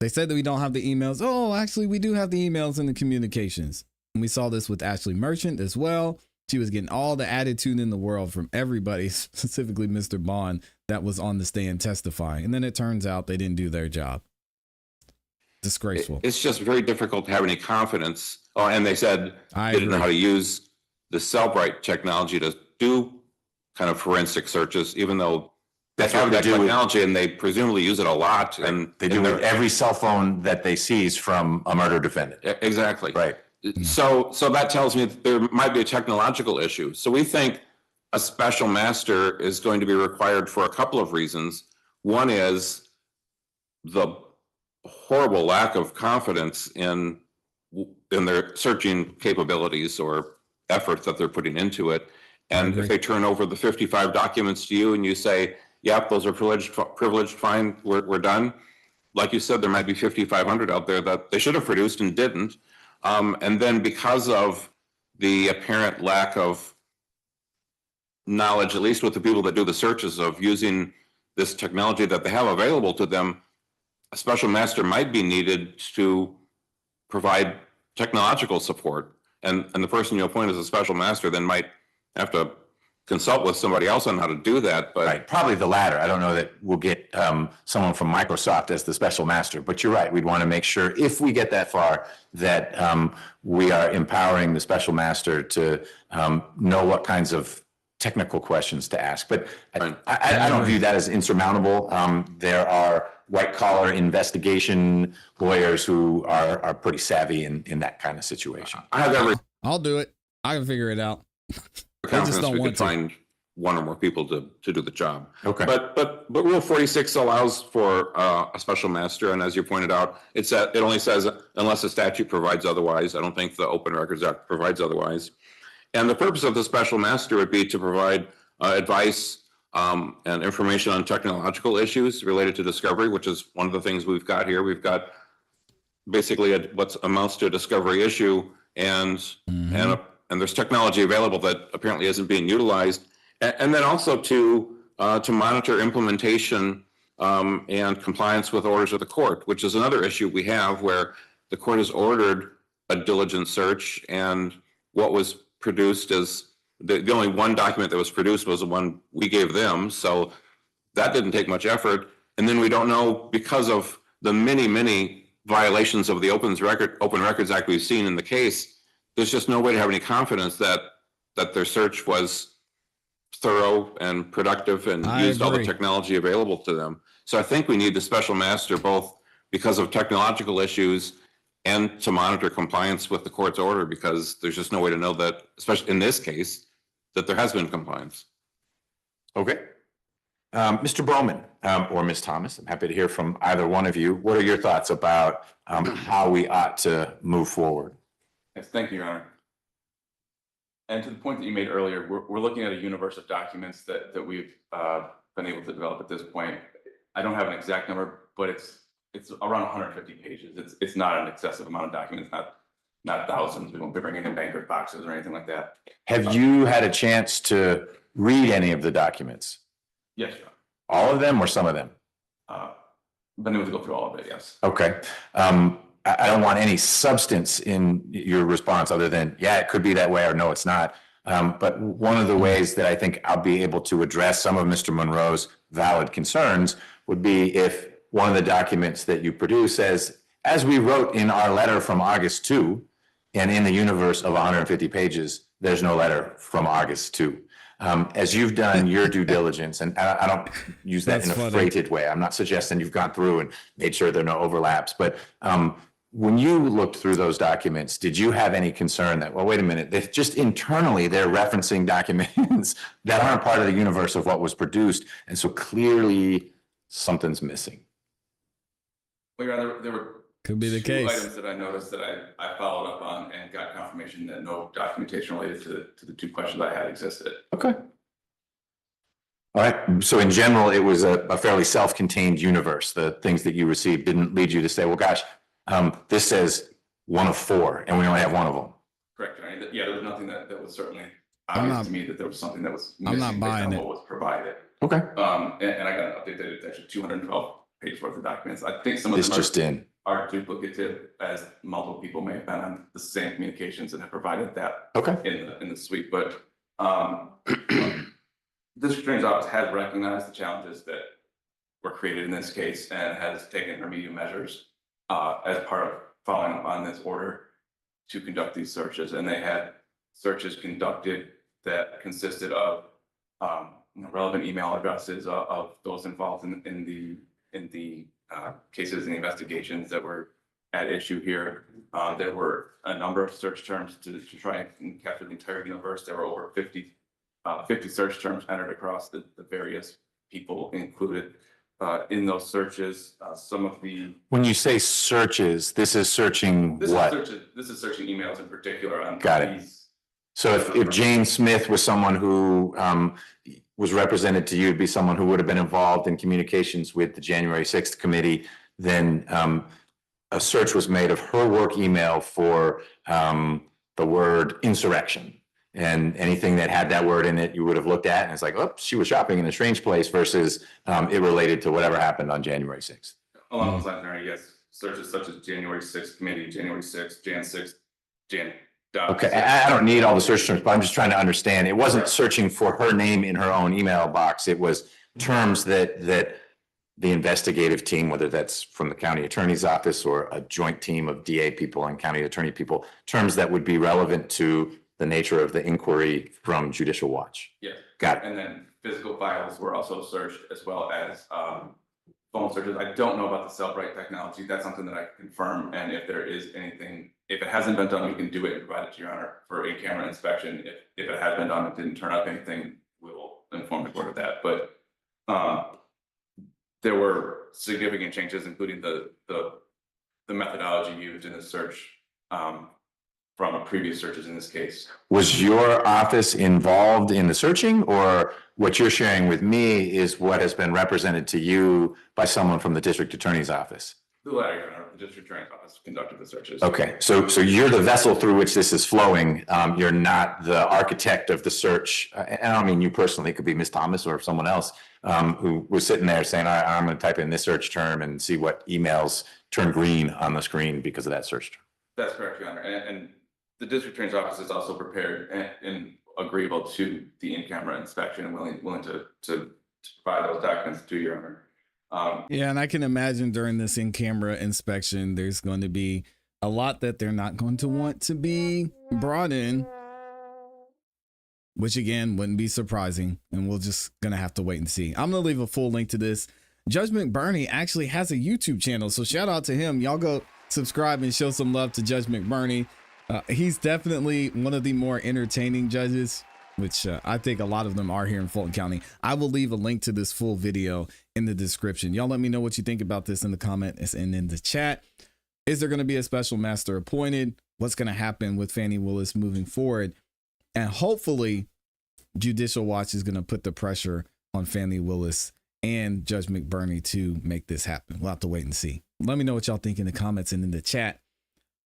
They said that we don't have the emails. Oh, actually, we do have the emails and the communications. And we saw this with Ashley Merchant as well. She was getting all the attitude in the world from everybody, specifically Mr. Bond, that was on the stand testifying. And then it turns out they didn't do their job. Disgraceful. It's just very difficult to have any confidence. Oh, and they said they didn't know how to use the Cellbrite technology to do kind of forensic searches, even though That's they have what they that do with- technology and they presumably use it a lot. And They do with every cell phone that they seize from a murder defendant. Exactly. Right. So that tells me that there might be a technological issue. So we think a special master is going to be required for a couple of reasons. One is the horrible lack of confidence in their searching capabilities or efforts that they're putting into it. And if they turn over the 55 documents to you and you say, yep, those are privileged, fine, we're done. Like you said, there might be 5,500 out there that they should have produced and didn't. And then because of the apparent lack of knowledge, at least with the people that do the searches, of using this technology that they have available to them, a special master might be needed to provide technological support. And the person you appoint as a special master then might have to consult with somebody else on how to do that. But Right, probably the latter. I don't know that we'll get someone from Microsoft as the special master, but you're right. We'd want to make sure, if we get that far, that we are empowering the special master to know what kinds of technical questions to ask. But I don't view that as insurmountable. There are white-collar investigation lawyers who are pretty savvy in that kind of situation. I have every I'll do it. I can figure it out. confidence don't we want could to. find one or more people to do the job. Okay. But Rule 46 allows for a special master, and as you pointed out, it only says unless the statute provides otherwise. I don't think the Open Records Act provides otherwise. And the purpose of the special master would be to provide advice and information on technological issues related to discovery, which is one of the things we've got here. We've got basically what amounts to a discovery issue, and there's technology available that apparently isn't being utilized. And then also to monitor implementation and compliance with orders of the court, which is another issue we have, where the court has ordered a diligent search, and what was produced is the only one document that was produced was the one we gave them. So that didn't take much effort. And then we don't know, because of the many violations of the Open Records Act we've seen in the case, there's just no way to have any confidence that their search was thorough and productive and used all the technology available to them. So I think we need the special master, both because of technological issues and to monitor compliance with the court's order, because there's just no way to know that, especially in this case, that there has been compliance. Okay. Mr. Bowman or Ms. Thomas, I'm happy to hear from either one of you. What are your thoughts about how we ought to move forward? Yes, thank you, Your Honor. And to the point that you made earlier, we're looking at a universe of documents that we've been able to develop at this point. I don't have an exact number, but it's around 150 pages. It's not an excessive amount of documents, not thousands. We won't be bringing in bankrupt boxes or anything like that. Have you had a chance to read any of the documents? Yes, Your Honor. All of them or some of them? Been able to go through all of it, yes. Okay. I don't want any substance in your response other than, yeah, it could be that way, or no, it's not. But one of the ways that I think I'll be able to address some of Mr. Monroe's valid concerns would be if one of the documents that you produce says, as we wrote in our letter from August 2, and in the universe of 150 pages, there's no letter from August 2. As you've done your due diligence, and I don't use that in a freighted way. I'm not suggesting you've gone through and made sure there are no overlaps, but when you looked through those documents, did you have any concern that, well, wait a minute, if just internally they're referencing documents that aren't part of the universe of what was produced, and so clearly something's missing? Well, Your Honor, there were could be the two case. items that I noticed that I followed up on and got confirmation that no documentation related to the two questions I had existed. Okay. All right. So in general, it was a fairly self-contained universe. The things that you received didn't lead you to say, well, gosh, this says 1 of 4 and we only have 1 of them. Correct, Your Honor. Yeah, there was nothing that was certainly obvious to me that there was something that was missing I'm not buying based on it. what was provided. Okay. And I got an update that it's actually 212 pages worth of documents. I think some of This them just in. are duplicative, as multiple people may have been on the same communications and have provided that Okay. in the suite. But District Attorney's Office has recognized the challenges that were created in this case and has taken remedial measures as part of following up on this order to conduct these searches. And they had searches conducted that consisted of relevant email addresses of those involved in the cases and investigations that were at issue here. There were a number of search terms to try and capture the entire universe. There were over 50 search terms entered across the various people included in those searches. Some of the When you say searches, this is searching what? This is searching emails in particular on Got it. these. So if Jane Smith was someone who was represented to you, it'd be someone who would have been involved in communications with the January 6th committee, then a search was made of her work email for the word insurrection. And anything that had that word in it, you would have looked at and it's like, oh, she was shopping in a strange place versus it related to whatever happened on January 6th. Along those lines, Mary, yes, searches such as January 6th committee, January 6th, Jan 6th, Jan. Okay, I don't need all the search terms, but I'm just trying to understand. It wasn't searching for her name in her own email box. It was terms that the investigative team, whether that's from the county attorney's office or a joint team of DA people and county attorney people, terms that would be relevant to the nature of the inquiry from Judicial Watch. Yeah. Got it. And then physical files were also searched as well as phone searches. I don't know about the Cellbrite technology. That's something that I can confirm. And if there is anything, if it hasn't been done, we can do it and provide it to Your Honor for in-camera inspection. If it has been done, it didn't turn up anything, we will inform the court of that. But there were significant changes, including the methodology used in the search from previous searches in this case. Was your office involved in the searching, or what you're sharing with me is what has been represented to you by someone from the district attorney's office? The latter, Your Honor. The district attorney's office conducted the searches. Okay, so you're the vessel through which this is flowing. You're not the architect of the search. And I don't mean you personally, it could be Ms. Thomas or someone else who was sitting there saying, all right, I'm going to type in this search term and see what emails turn green on the screen because of that search term. That's correct, Your Honor. And the district attorney's office is also prepared and agreeable to the in-camera inspection and willing to provide those documents to Your Honor. Yeah, and I can imagine during this in-camera inspection, there's going to be a lot that they're not going to want to be brought in, which again wouldn't be surprising, and we're just gonna have to wait and see. I'm gonna leave a full link to this. Judge McBurney actually has a YouTube channel, so shout out to him. Y'all go subscribe and show some love to Judge McBurney. He's definitely one of the more entertaining judges, which I think a lot of them are here in Fulton County. I will leave a link to this full video in the description. Y'all let me know what you think about this in the comments and in the chat. Is there going to be a special master appointed? What's going to happen with Fanny Willis moving forward? And hopefully Judicial Watch is going to put the pressure on Fanny Willis and Judge McBurney to make this happen. We'll have to wait and see. Let me know what y'all think in the comments and in the chat.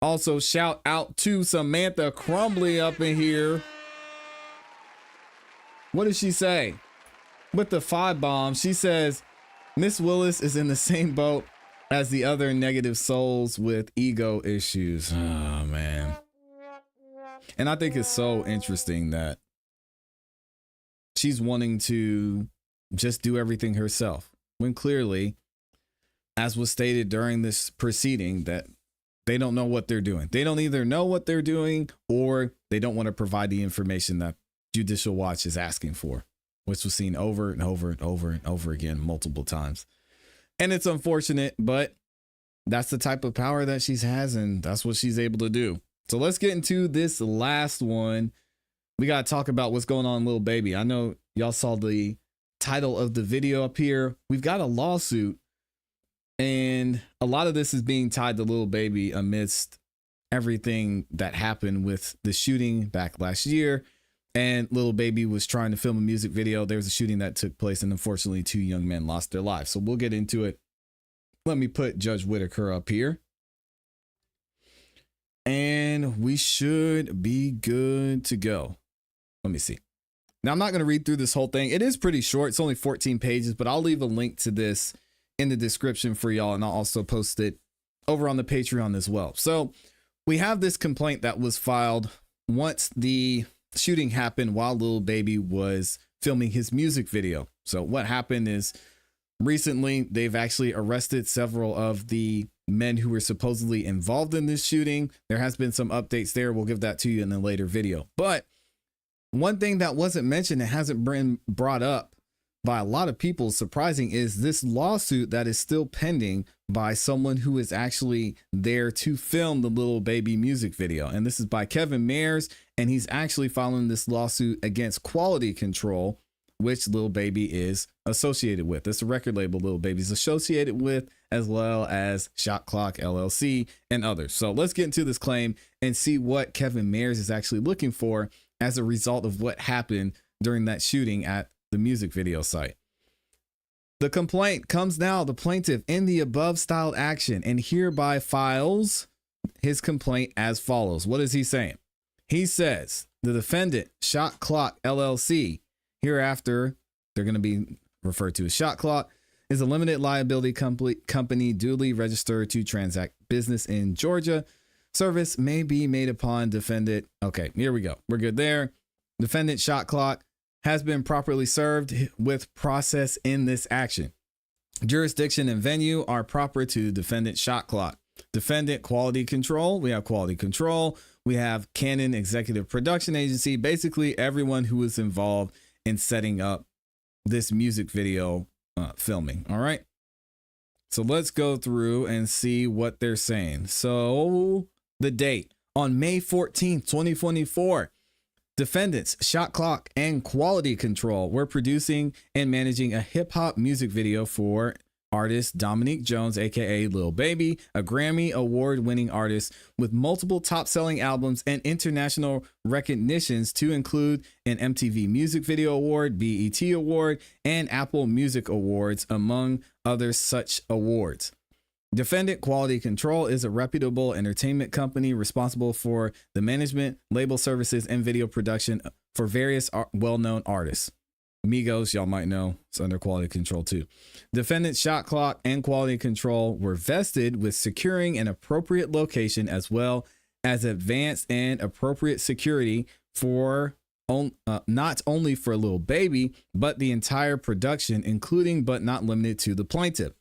Also, shout out to Samantha Crumbly up in here. What did she say? With the 5 bomb, she says, Miss Willis is in the same boat as the other negative souls with ego issues. Oh, man. And I think it's so interesting that she's wanting to just do everything herself, when clearly, as was stated during this proceeding, that they don't know what they're doing. They don't either know what they're doing or they don't want to provide the information that Judicial Watch is asking for, which was seen over and over and over and over again multiple times. And it's unfortunate, but that's the type of power that she has, and that's what she's able to do. So let's get into this last one. We got to talk about what's going on, Lil Baby. I know y'all saw the title of the video up here. We've got a lawsuit, and a lot of this is being tied to Lil Baby amidst everything that happened with the shooting back last year. And Lil Baby was trying to film a music video. There was a shooting that took place, and unfortunately 2 young men lost their lives. So we'll get into it. Let me put Judge Whitaker up here. And we should be good to go. Let me see. Now, I'm not going to read through this whole thing. It is pretty short. It's only 14 pages, but I'll leave a link to this in the description for y'all. And I'll also post it over on the Patreon as well. So we have this complaint that was filed once the shooting happened while Lil Baby was filming his music video. So what happened is recently they've actually arrested several of the men who were supposedly involved in this shooting. There has been some updates there. We'll give that to you in a later video. But one thing that wasn't mentioned and hasn't been brought up by a lot of people, surprising, is this lawsuit that is still pending by someone who is actually there to film the Lil Baby music video. And this is by Kevin Mayers, and he's actually filing this lawsuit against Quality Control, which Lil Baby is associated with. It's a record label Lil Baby's associated with, as well as Shot Clock LLC and others. So let's get into this claim and see what Kevin Mayers is actually looking for as a result of what happened during that shooting at the music video site. The complaint comes now, the plaintiff in the above styled action, and hereby files his complaint as follows. What is he saying? He says the defendant, Shot Clock LLC, hereafter they're going to be referred to as Shot Clock, is a limited liability company duly registered to transact business in Georgia. Service may be made upon defendant. Okay, here we go. We're good there. Defendant Shot Clock has been properly served with process in this action. Jurisdiction and venue are proper to defendant Shot Clock. Defendant Quality Control. We have Quality Control. We have Canon Executive Production Agency. Basically everyone who is involved in setting up this music video filming. All right. So let's go through and see what they're saying. So the date on May 14th, 2024, defendants Shot Clock and Quality Control were producing and managing a hip hop music video for artist Dominique Jones, aka Lil Baby, a Grammy award-winning artist with multiple top-selling albums and international recognitions, to include an MTV Music Video Award, BET Award, and Apple Music Awards, among other such awards. Defendant Quality Control is a reputable entertainment company responsible for the management, label services, and video production for various well-known artists. Migos, y'all might know, it's under Quality Control too. Defendant Shot Clock and Quality Control were vested with securing an appropriate location as well as advanced and appropriate security for not only for Lil Baby, but the entire production, including but not limited to the plaintiff.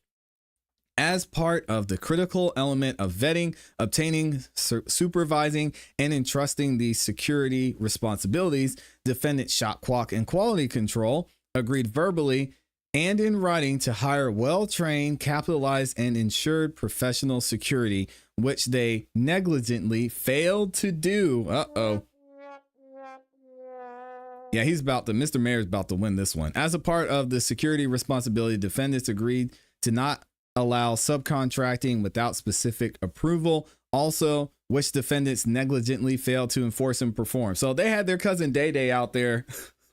As part of the critical element of vetting, obtaining, supervising, and entrusting these security responsibilities, defendant Shot Clock and Quality Control agreed verbally and in writing to hire well-trained, capitalized, and insured professional security, which they negligently failed to do. Yeah, Mr. Mayer's about to win this one. As a part of the security responsibility, defendants agreed to not allow subcontracting without specific approval, also which defendants negligently failed to enforce and perform. So they had their cousin Day Day out there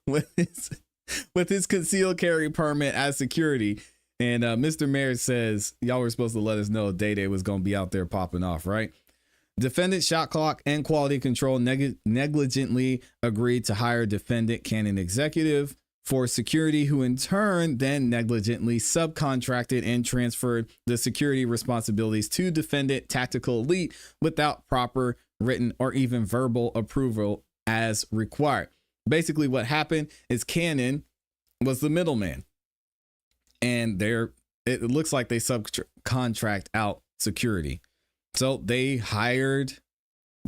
with his concealed carry permit as security. And Mr. Mayor says, y'all were supposed to let us know Day Day was going to be out there popping off, right? Defendant Shot Clock and Quality Control negligently agreed to hire defendant Canon Executive for security, who in turn then negligently subcontracted and transferred the security responsibilities to defendant Tactical Elite without proper written or even verbal approval as required. Basically what happened is Canon was the middleman, and it looks like they subcontract out security. So they hired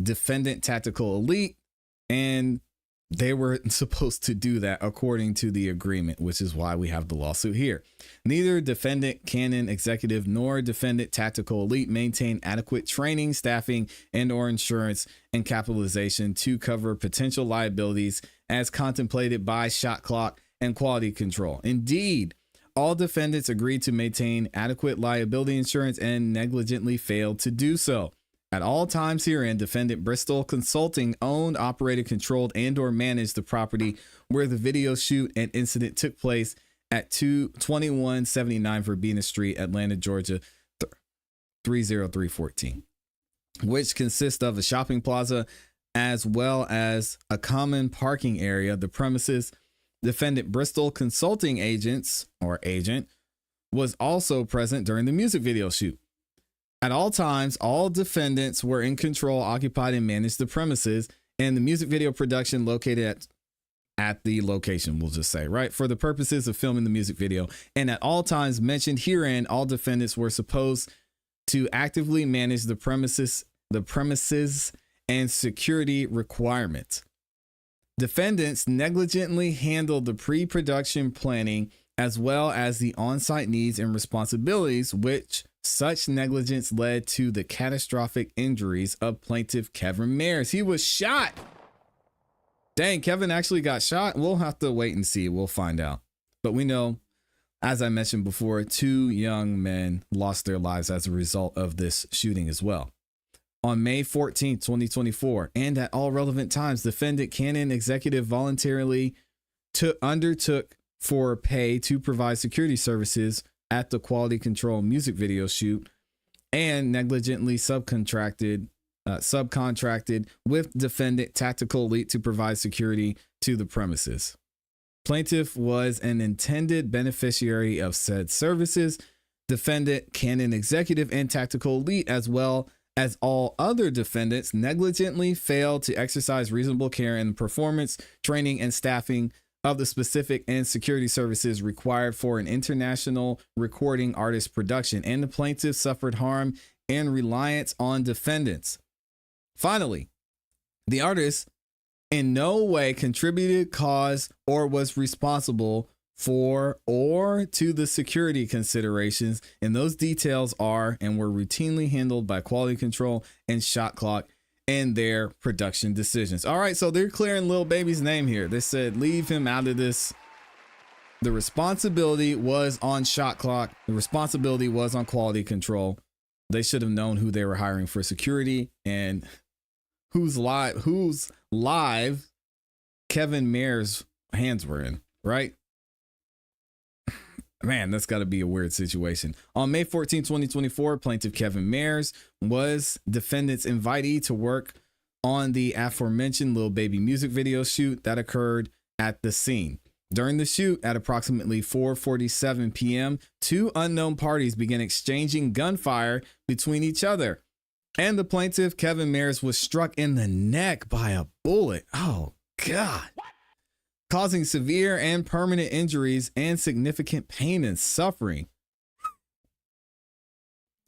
defendant Tactical Elite, and they were supposed to do that according to the agreement, which is why we have the lawsuit here. Neither defendant Canon Executive nor defendant Tactical Elite maintain adequate training, staffing, and or insurance and capitalization to cover potential liabilities as contemplated by Shot Clock and Quality Control. Indeed, all defendants agreed to maintain adequate liability insurance and negligently failed to do so. At all times herein, defendant Bristol Consulting owned, operated, controlled, and or managed the property where the video shoot and incident took place at 2179 Verbena Street, Atlanta, Georgia, 30314, which consists of a shopping plaza as well as a common parking area. The premises defendant Bristol Consulting agent was also present during the music video shoot. At all times, all defendants were in control, occupied, and managed the premises and the music video production located at the location, we'll just say, right, for the purposes of filming the music video. And at all times mentioned herein, all defendants were supposed to actively manage the premises and security requirements. Defendants negligently handled the pre-production planning as well as the on-site needs and responsibilities, which such negligence led to the catastrophic injuries of plaintiff Kevin Mayers. He was shot. Dang, Kevin actually got shot. We'll have to wait and see. We'll find out. But we know, as I mentioned before, 2 young men lost their lives as a result of this shooting as well. On May 14, 2024, and at all relevant times, defendant Canon Executive voluntarily undertook for pay to provide security services at the Quality Control music video shoot and negligently subcontracted with defendant Tactical Elite to provide security to the premises. Plaintiff was an intended beneficiary of said services. Defendant Canon Executive and Tactical Elite, as well as all other defendants, negligently failed to exercise reasonable care in the performance, training, and staffing of the specific and security services required for an international recording artist production, and the plaintiff suffered harm and reliance on defendants. Finally, the artist in no way contributed, caused, or was responsible for or to the security considerations, and those details are and were routinely handled by Quality Control and Shot Clock and their production decisions. All right, so they're clearing Lil Baby's name here. They said leave him out of this. The responsibility was on Shot Clock. The responsibility was on Quality Control. They should have known who they were hiring for security and whose live Kevin Mayers' hands were in, right? Man, that's got to be a weird situation. On May 14, 2024, plaintiff Kevin Mayers was defendant's invitee to work on the aforementioned Lil Baby music video shoot that occurred at the scene. During the shoot at approximately 4:47 p.m., 2 unknown parties began exchanging gunfire between each other, and the plaintiff Kevin Mayers was struck in the neck by a bullet. Oh, God. Causing severe and permanent injuries and significant pain and suffering.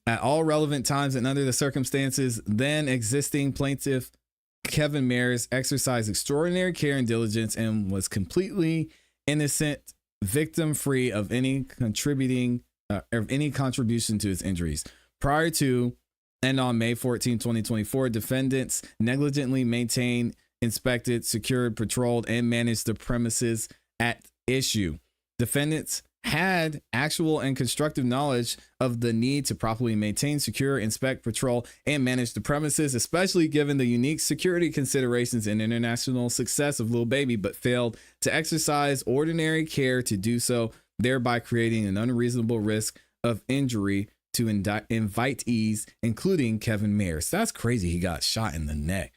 At all relevant times and under the circumstances then existing, plaintiff Kevin Mayers exercised extraordinary care and diligence and was completely innocent, victim-free of any contribution to his injuries. Prior to and on May 14, 2024, defendants negligently maintained, inspected, secured, patrolled, and managed the premises at issue. Defendants had actual and constructive knowledge of the need to properly maintain, secure, inspect, patrol, and manage the premises, especially given the unique security considerations and international success of Lil Baby, but failed to exercise ordinary care to do so, thereby creating an unreasonable risk of injury to invitees, including Kevin Mayers. That's crazy. He got shot in the neck.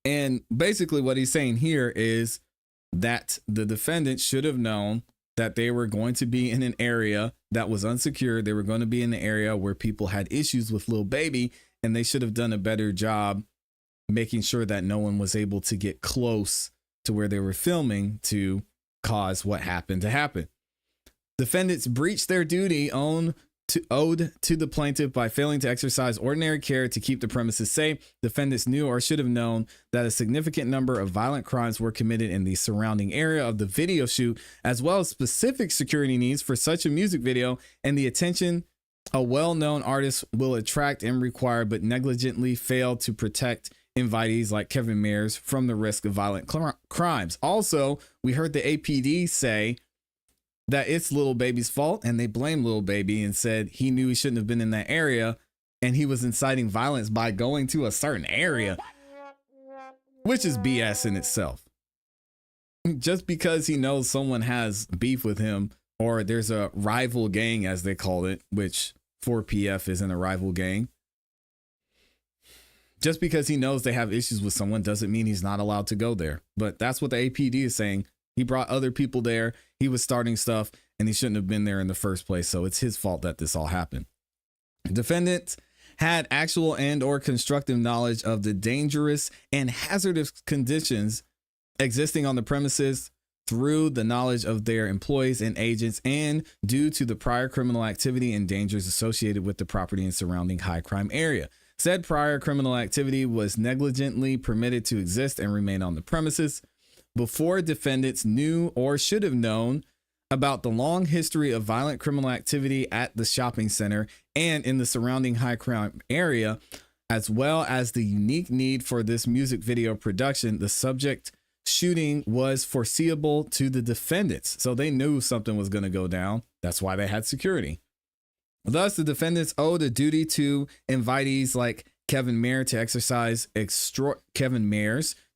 And basically what he's saying here is that the defendant should have known that they were going to be in an area that was unsecured. They were going to be in the area where people had issues with Lil Baby, and they should have done a better job making sure that no one was able to get close to where they were filming to cause what happened to happen. Defendants breached their duty owed owed to the plaintiff by failing to exercise ordinary care to keep the premises safe. Defendants knew or should have known that a significant number of violent crimes were committed in the surrounding area of the video shoot, as well as specific security needs for such a music video and the attention a well-known artist will attract and require, but negligently failed to protect invitees like Kevin Mayers from the risk of violent crimes. Also, we heard the APD say that it's Lil Baby's fault, and they blamed Lil Baby and said he knew he shouldn't have been in that area and he was inciting violence by going to a certain area, which is BS in itself. Just because he knows someone has beef with him, or there's a rival gang, as they call it, which 4PF isn't a rival gang. Just because he knows they have issues with someone doesn't mean he's not allowed to go there. But that's what the APD is saying. He brought other people there. He was starting stuff and he shouldn't have been there in the first place. So it's his fault that this all happened. Defendants had actual and or constructive knowledge of the dangerous and hazardous conditions existing on the premises through the knowledge of their employees and agents, and due to the prior criminal activity and dangers associated with the property and surrounding high crime area. Said prior criminal activity was negligently permitted to exist and remain on the premises. Before defendants knew or should have known about the long history of violent criminal activity at the shopping center and in the surrounding high crime area, as well as the unique need for this music video production, the subject shooting was foreseeable to the defendants. So they knew something was going to go down. That's why they had security. Thus, the defendants owed a duty to invitees like Kevin Mayers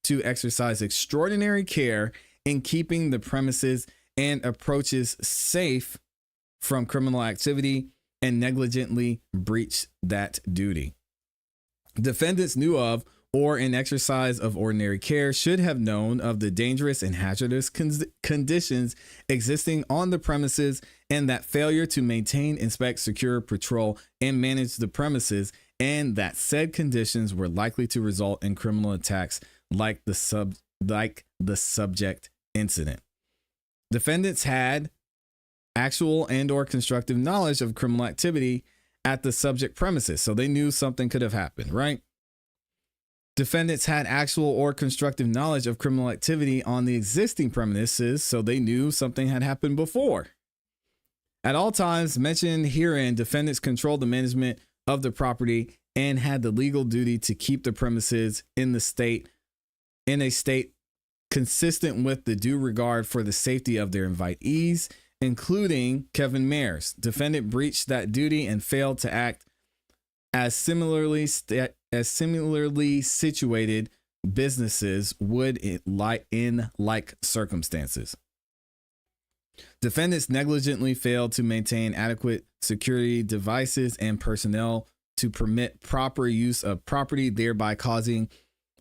to exercise extraordinary care in keeping the premises and approaches safe from criminal activity and negligently breached that duty. Defendants knew of or in exercise of ordinary care should have known of the dangerous and hazardous conditions existing on the premises, and that failure to maintain, inspect, secure, patrol, and manage the premises, and that said conditions were likely to result in criminal attacks like the subject incident. Defendants had actual and or constructive knowledge of criminal activity at the subject premises, so they knew something could have happened, right? Defendants had actual or constructive knowledge of criminal activity on the existing premises, so they knew something had happened before. At all times mentioned herein, defendants controlled the management of the property and had the legal duty to keep the premises in a state consistent with the due regard for the safety of their invitees, including Kevin Mayers. Defendant breached that duty and failed to act as similarly situated businesses would in like circumstances. Defendants negligently failed to maintain adequate security devices and personnel to permit proper use of property, thereby causing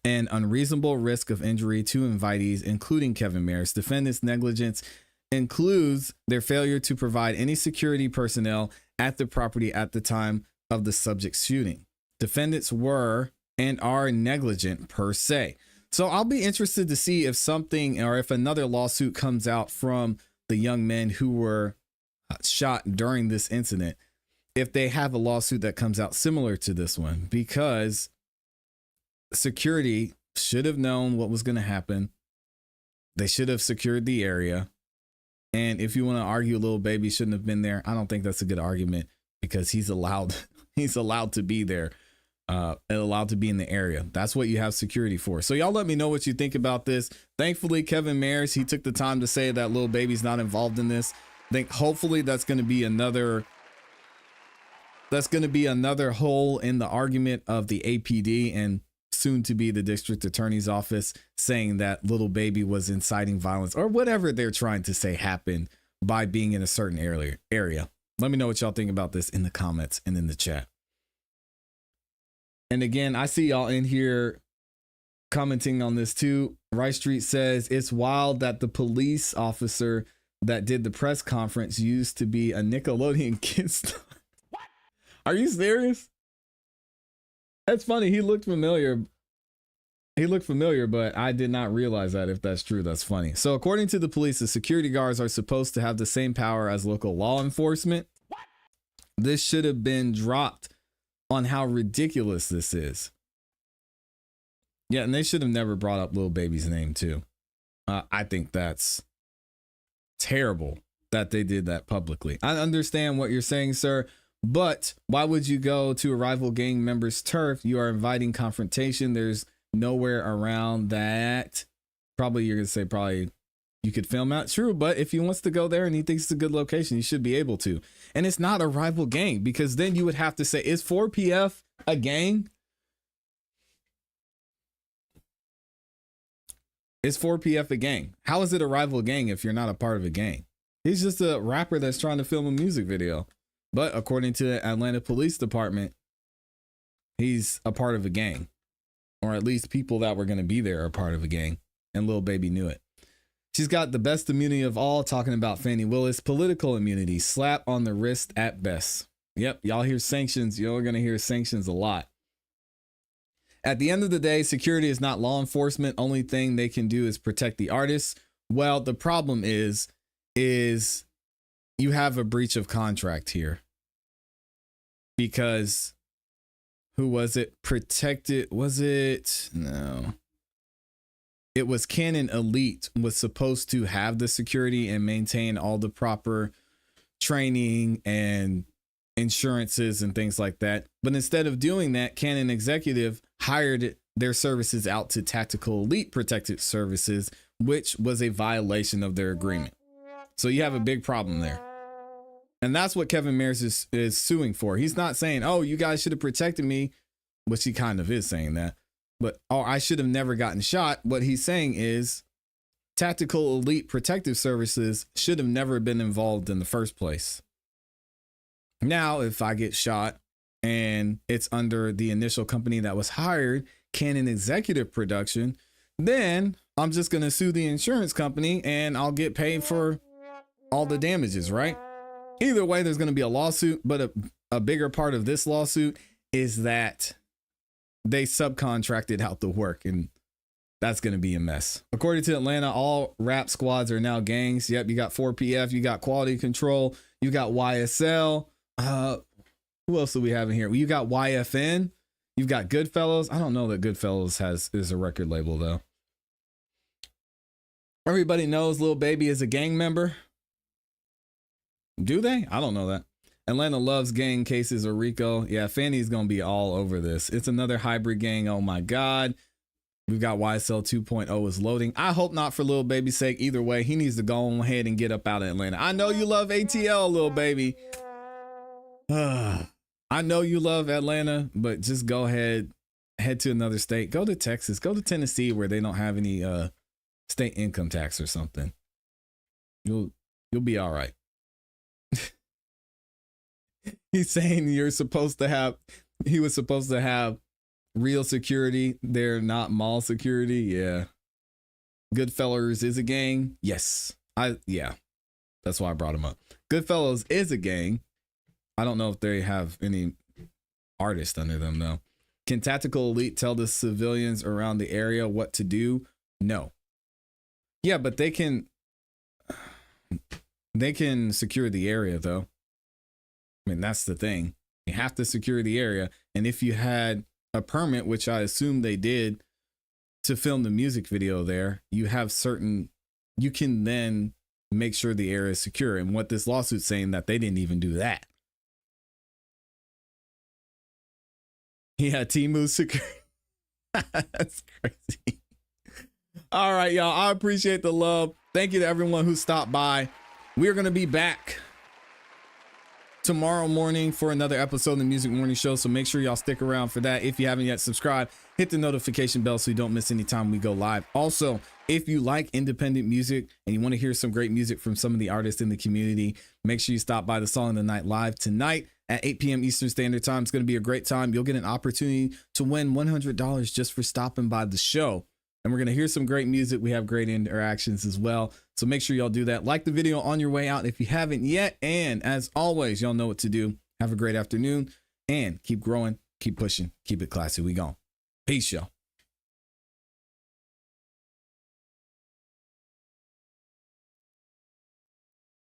an unreasonable risk of injury to invitees, including Kevin Mayers. Defendants' negligence includes their failure to provide any security personnel at the property at the time of the subject's shooting. Defendants were and are negligent per se. So I'll be interested to see if something or if another lawsuit comes out from the young men who were shot during this incident, if they have a lawsuit that comes out similar to this one, because security should have known what was going to happen. They should have secured the area. And if you want to argue Lil Baby shouldn't have been there, I don't think that's a good argument, because he's allowed to be there, and allowed to be in the area. That's what you have security for. So y'all let me know what you think about this. Thankfully, Kevin Mayers, he took the time to say that Lil Baby's not involved in this. I think hopefully that's going to be another hole in the argument of the APD and soon to be the district attorney's office, saying that Lil Baby was inciting violence or whatever they're trying to say happened by being in a certain area. Let me know what y'all think about this in the comments and in the chat. And again, I see y'all in here commenting on this too. Rice Street says it's wild that the police officer that did the press conference used to be a Nickelodeon kid star. Are you serious? That's funny. He looked familiar, but I did not realize that. If that's true, that's funny. So according to the police, the security guards are supposed to have the same power as local law enforcement. This should have been dropped on how ridiculous this is. Yeah, and they should have never brought up Lil Baby's name too. I think that's terrible that they did that publicly. I understand what you're saying, sir, but why would you go to a rival gang member's turf? You are inviting confrontation. There's nowhere around that. Probably you're going to say probably you could film out. True, but if he wants to go there and he thinks it's a good location, you should be able to. And it's not a rival gang, because then you would have to say, is 4PF a gang? Is 4PF a gang? How is it a rival gang if you're not a part of a gang? He's just a rapper that's trying to film a music video. But according to the Atlanta Police Department, he's a part of a gang. Or at least people that were going to be there are part of a gang. And Lil Baby knew it. She's got the best immunity of all, talking about Fanny Willis. Political immunity, slap on the wrist at best. Yep, y'all hear sanctions. Y'all are going to hear sanctions a lot. At the end of the day, security is not law enforcement. Only thing they can do is protect the artists. Well, the problem is you have a breach of contract here. Because who was it? Protected, was it? No. It was Canon Elite was supposed to have the security and maintain all the proper training and insurances and things like that. But instead of doing that, Canon Executive hired their services out to Tactical Elite Protective Services, which was a violation of their agreement. So you have a big problem there. And that's what Kevin Mears is suing for. He's not saying, oh, you guys should have protected me, which he kind of is saying that. But, oh, I should have never gotten shot. What he's saying is Tactical Elite Protective Services should have never been involved in the first place. Now, if I get shot and it's under the initial company that was hired, Canon Executive Production, then I'm just going to sue the insurance company and I'll get paid for all the damages, right? Either way, there's going to be a lawsuit, but a bigger part of this lawsuit is that they subcontracted out the work, and that's going to be a mess. According to Atlanta, all rap squads are now gangs. Yep, you got 4PF, you got Quality Control, you got YSL. Who else do we have in here? Well, you got YFN, you've got Goodfellas. I don't know that Goodfellas is a record label though. Everybody knows Lil Baby is a gang member. Do they? I don't know that. Atlanta loves gang cases or RICO. Yeah, Fanny's going to be all over this. It's another hybrid gang. Oh my God. We've got YSL 2.0 is loading. I hope not for Lil Baby's sake. Either way, he needs to go ahead and get up out of Atlanta. I know you love ATL, Lil Baby. I know you love Atlanta, but just go ahead, head to another state. Go to Texas. Go to Tennessee where they don't have any state income tax or something. You'll be all right. He's saying he was supposed to have real security. They're not mall security. Yeah. Goodfellas is a gang. Yes. That's why I brought him up. Goodfellas is a gang. I don't know if they have any artists under them though. Can Tactical Elite tell the civilians around the area what to do? No. Yeah, but they can secure the area though. I mean, that's the thing. You have to secure the area. And if you had a permit, which I assume they did, to film the music video there, you can then make sure the area is secure. And what this lawsuit's saying that they didn't even do that. He had Timu secure. That's crazy. All right, y'all. I appreciate the love. Thank you to everyone who stopped by. We're going to be back tomorrow morning for another episode of the Music Morning Show. So make sure y'all stick around for that. If you haven't yet subscribed, hit the notification bell so you don't miss any time we go live. Also, if you like independent music and you want to hear some great music from some of the artists in the community, make sure you stop by the Song of the Night live tonight at 8 p.m. Eastern Standard Time. It's going to be a great time. You'll get an opportunity to win $100 just for stopping by the show. And we're going to hear some great music. We have great interactions as well. So make sure y'all do that. Like the video on your way out if you haven't yet. And as always, y'all know what to do. Have a great afternoon and keep growing, keep pushing, keep it classy. We gone. Peace, y'all.